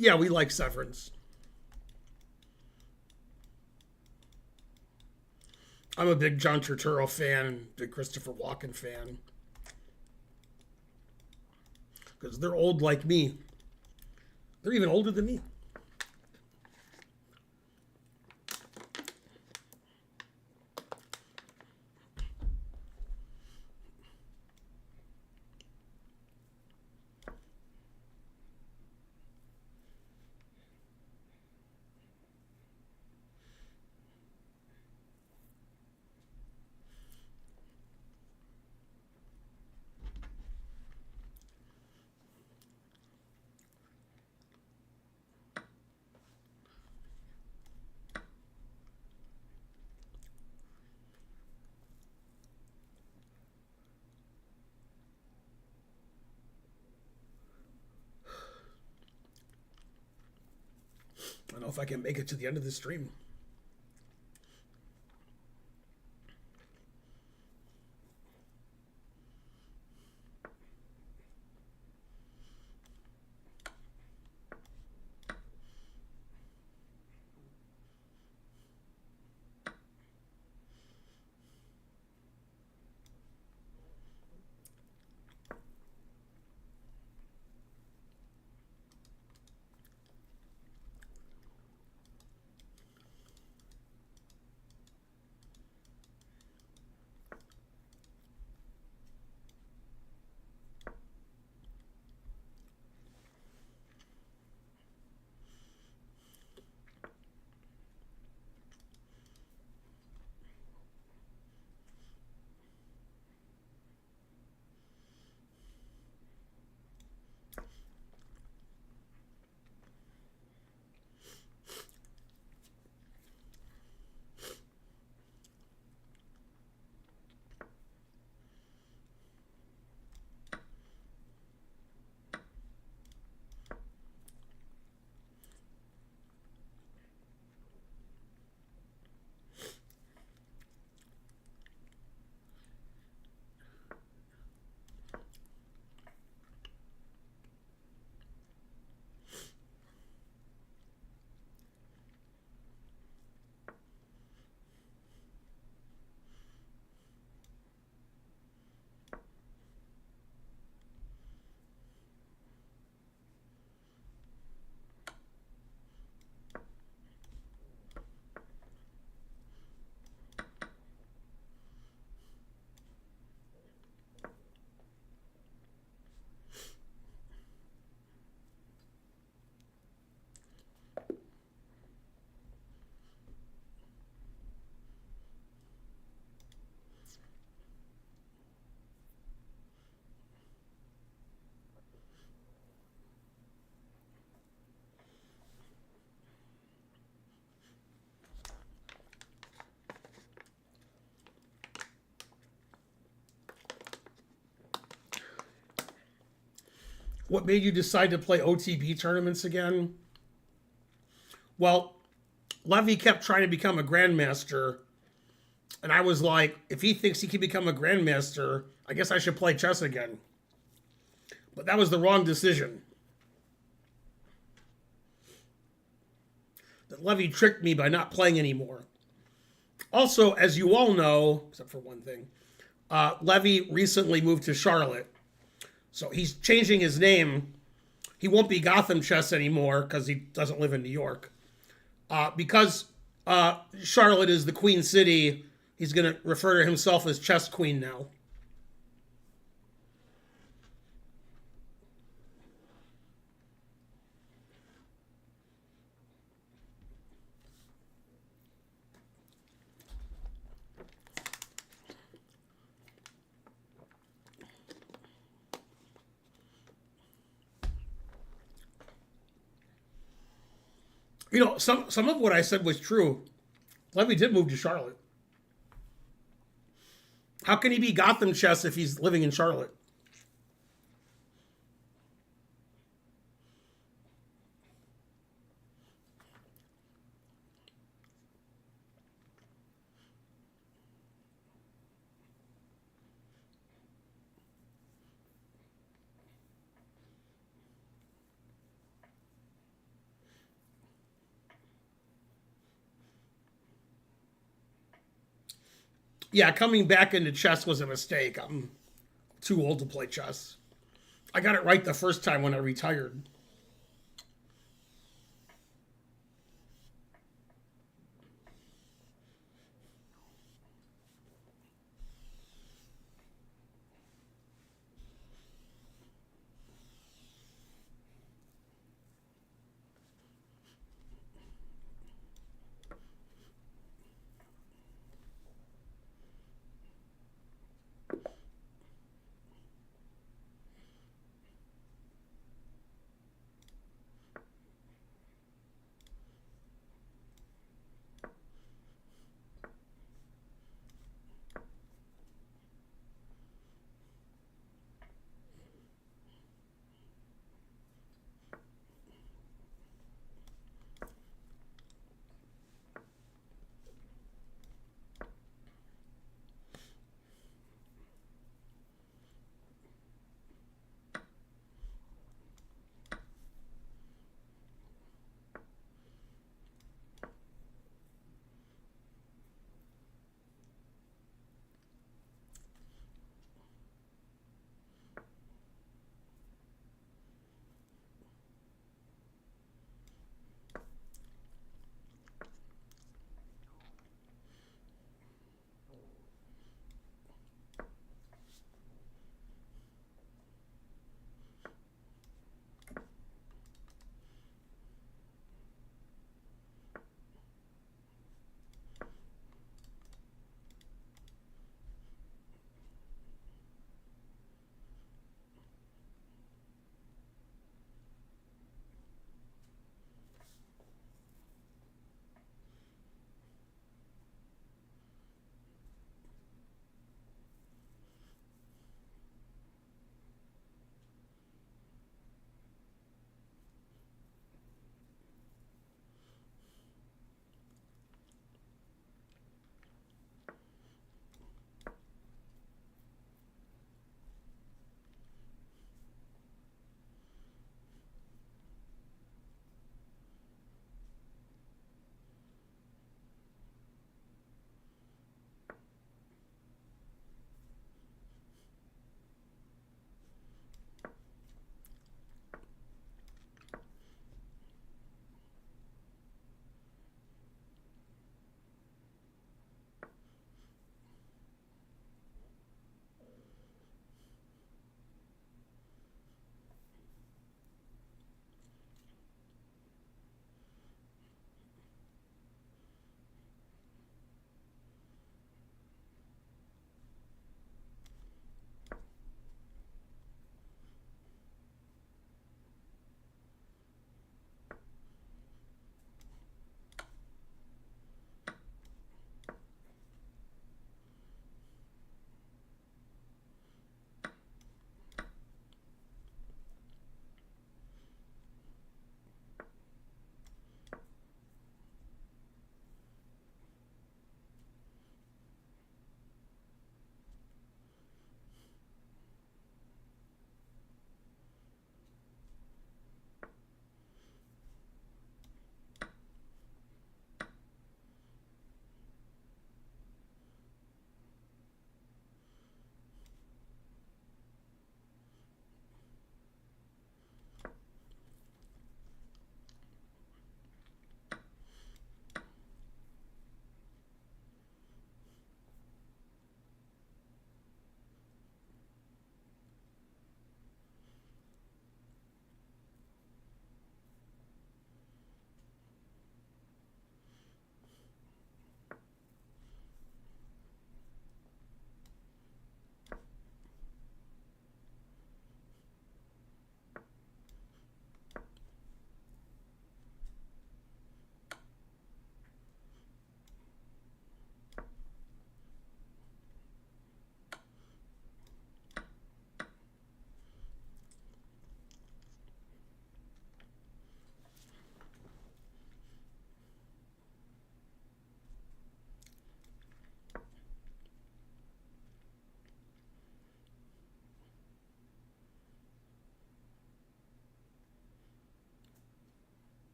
Yeah, we like Severance. I'm a big John Turturro fan, big Christopher Walken fan. Because they're old like me. They're even older than me. I don't know if I can make it to the end of the stream. What made you decide to play OTB tournaments again? Well, Levy kept trying to become a grandmaster, and I was like, if he thinks he can become a grandmaster, I guess I should play chess again. But that was the wrong decision. That Levy tricked me by not playing anymore. Also, as you all know, except for one thing, Levy recently moved to Charlotte. So he's changing his name. He won't be Gotham Chess anymore because he doesn't live in New York. Because Charlotte is the Queen City, he's going to refer to himself as Chess Queen now. You know, some of what I said was true. Levy did move to Charlotte. How can he be Gotham Chess if he's living in Charlotte? Yeah, coming back into chess was a mistake. I'm too old to play chess. I got it right the first time when I retired.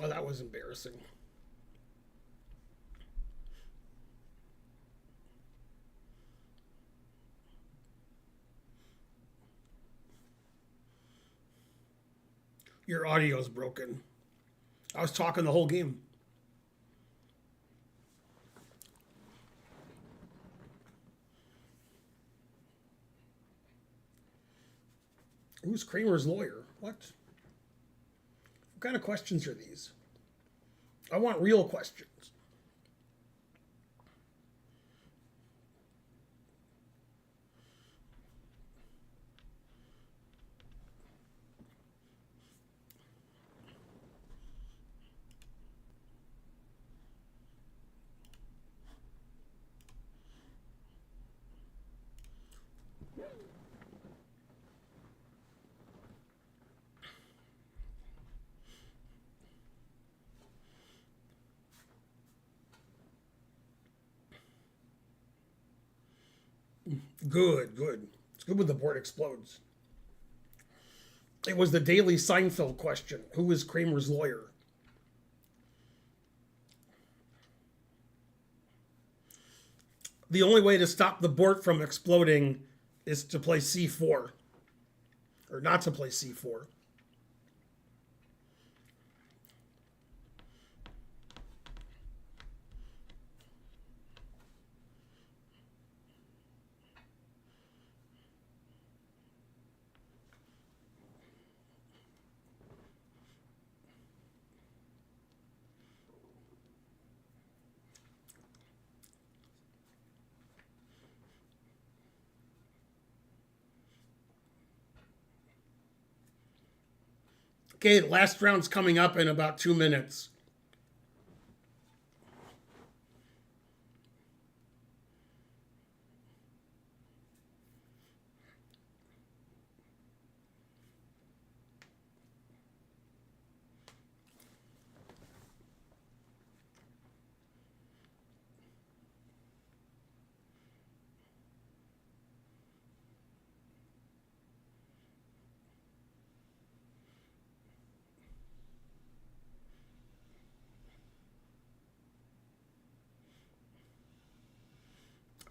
Oh, that was embarrassing. Your audio's broken. I was talking the whole game. Who's Kramer's lawyer? What? What kind of questions are these? I want real questions. Good, good. It's good when the board explodes. It was the daily Seinfeld question. Who is Kramer's lawyer? The only way to stop the board from exploding is to play c4. Or not to play c4. Okay, the last round's coming up in about 2 minutes.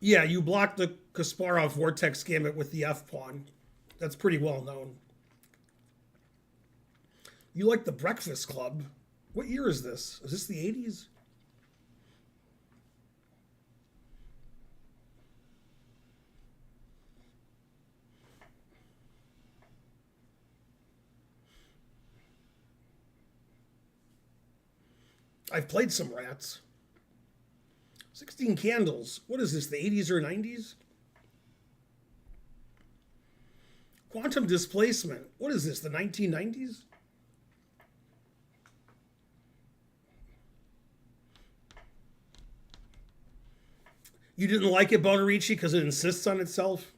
Yeah, you blocked the Kasparov Vortex Gambit with the F pawn. That's pretty well known. You like the Breakfast Club? What year is this? Is this the 80s? I've played some rats. 16 Candles. What is this, the 80s or 90s? Quantum Displacement. What is this, the 1990s? You didn't like it, Bonarici, because it insists on itself?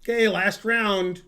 Okay, last round.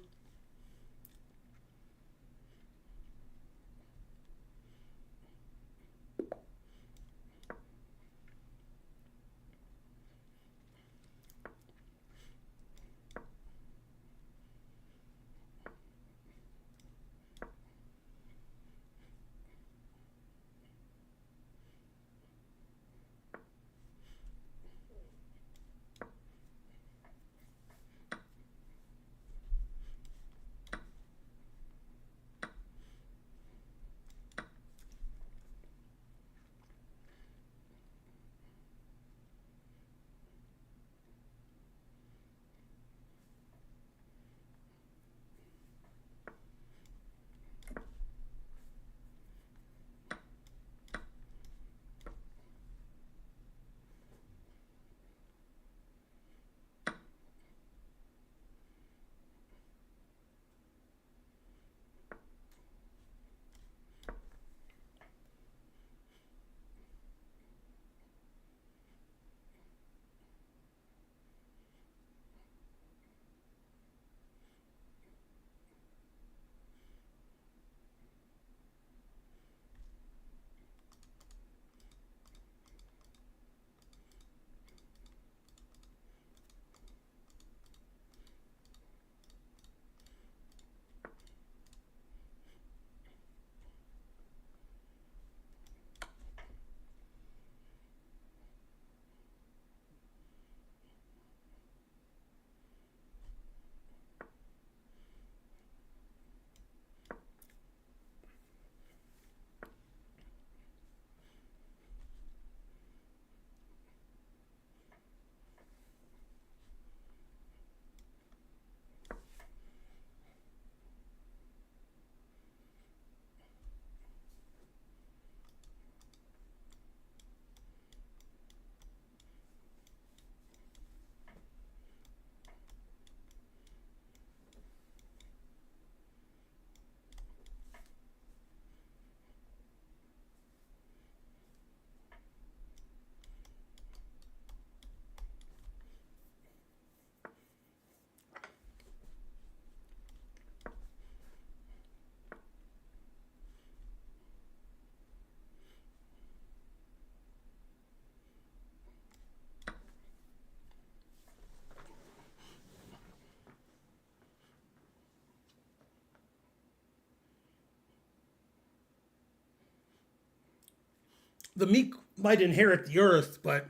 The meek might inherit the earth, but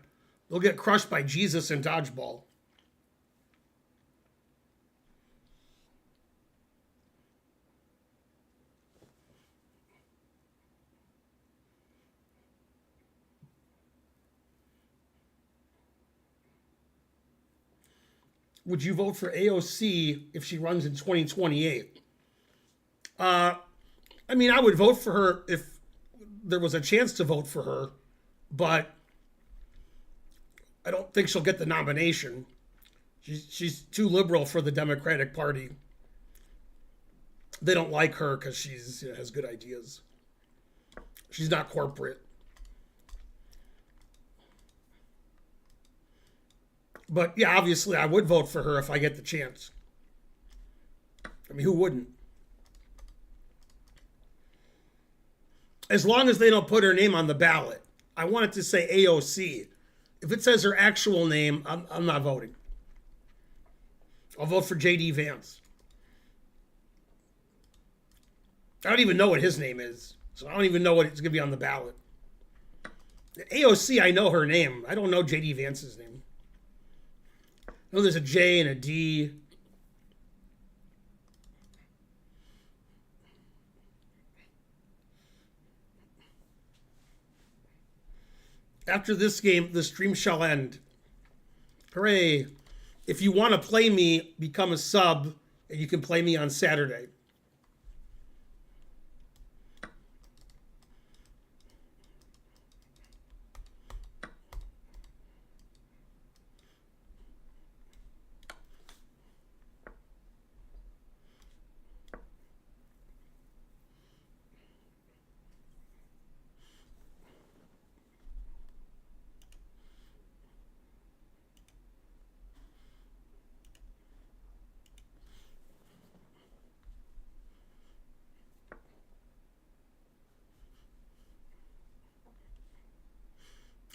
they'll get crushed by Jesus in dodgeball. Would you vote for AOC if she runs in 2028? I mean, I would vote for her if there was a chance to vote for her, but I don't think she'll get the nomination. She's too liberal for the Democratic Party. They don't like her because she's has good ideas. She's not corporate. But yeah, obviously, I would vote for her if I get the chance. I mean, who wouldn't? As long as they don't put her name on the ballot. I want it to say AOC. If it says her actual name, I'm not voting. I'll vote for JD Vance. I don't even know what his name is, so I don't even know what it's going to be on the ballot. AOC, I know her name. I don't know JD Vance's name. I know there's a J and a D. After this game, the stream shall end. Hooray. If you want to play me, become a sub, and you can play me on Saturday.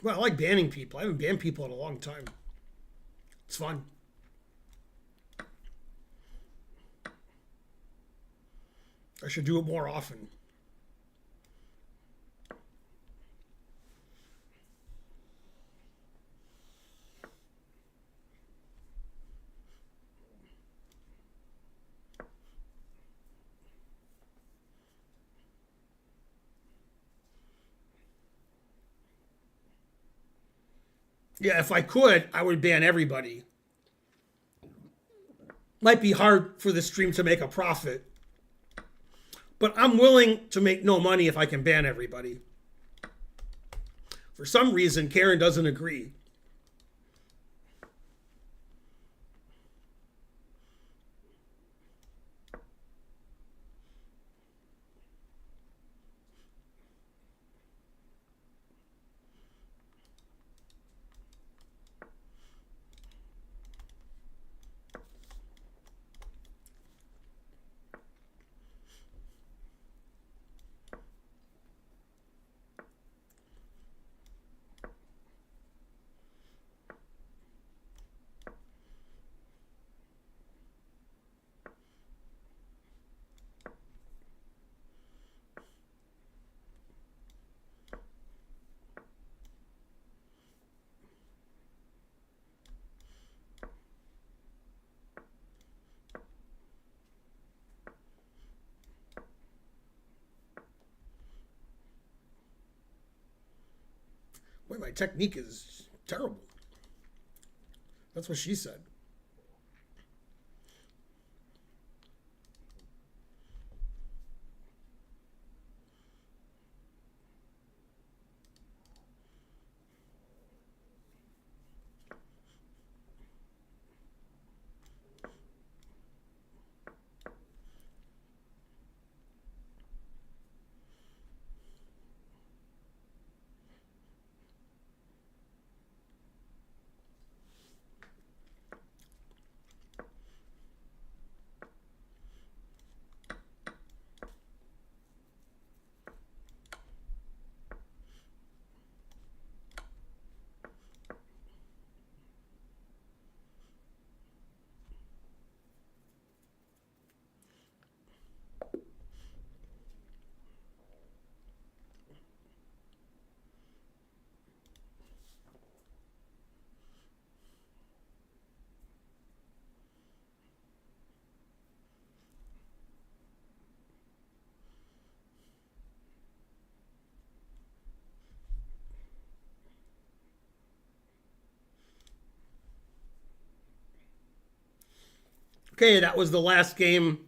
Well, I like banning people. I haven't banned people in a long time. It's fun. I should do it more often. Yeah, if I could, I would ban everybody. Might be hard for the stream to make a profit, but I'm willing to make no money if I can ban everybody. For some reason, Karen doesn't agree. Boy, my technique is terrible. That's what she said. Okay, that was the last game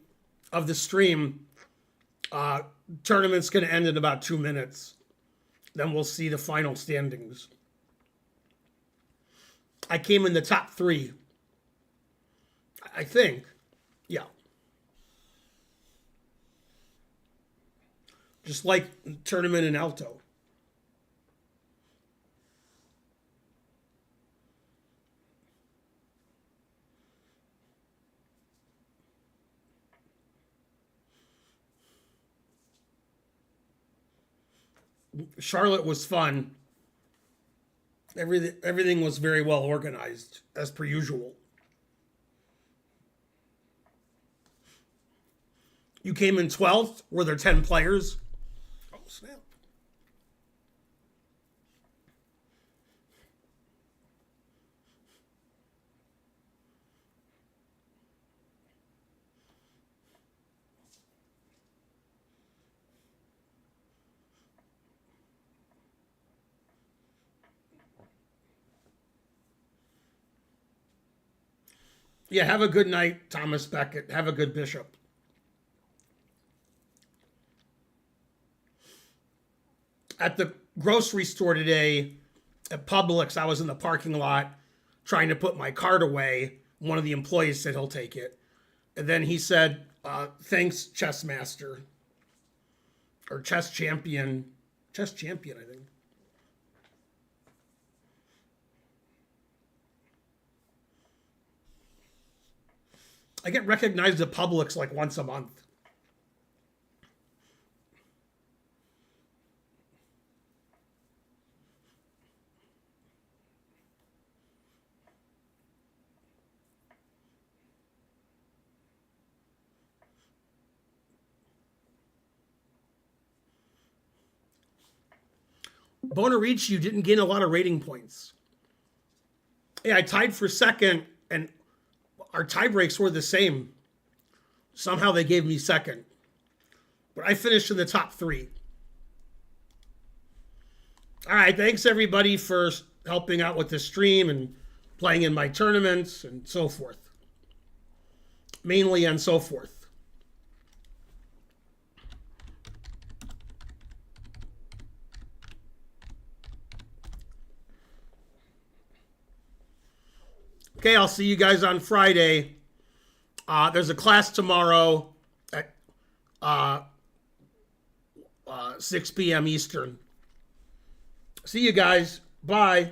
of the stream. Tournament's going to end in about 2 minutes. Then we'll see the final standings. I came in the top 3. I think. Yeah. Just like tournament in Alto. Charlotte was fun. Everything was very well organized, as per usual. You came in 12th. Were there 10 players? Oh, snap. Yeah, have a good night, Thomas Beckett. Have a good bishop. At the grocery store today, at Publix, I was in the parking lot trying to put my cart away. One of the employees said he'll take it. And then he said, thanks, chess master. Or chess champion. Chess champion, I think. I get recognized at Publix like once a month. Bonarici, you didn't gain a lot of rating points. Yeah, I tied for second, and our tie breaks were the same. Somehow they gave me second. But I finished in the top 3. All right, thanks everybody for helping out with the stream and playing in my tournaments and so forth. Mainly and so forth. Okay, I'll see you guys on Friday. There's a class tomorrow at 6 p.m. Eastern. See you guys. Bye.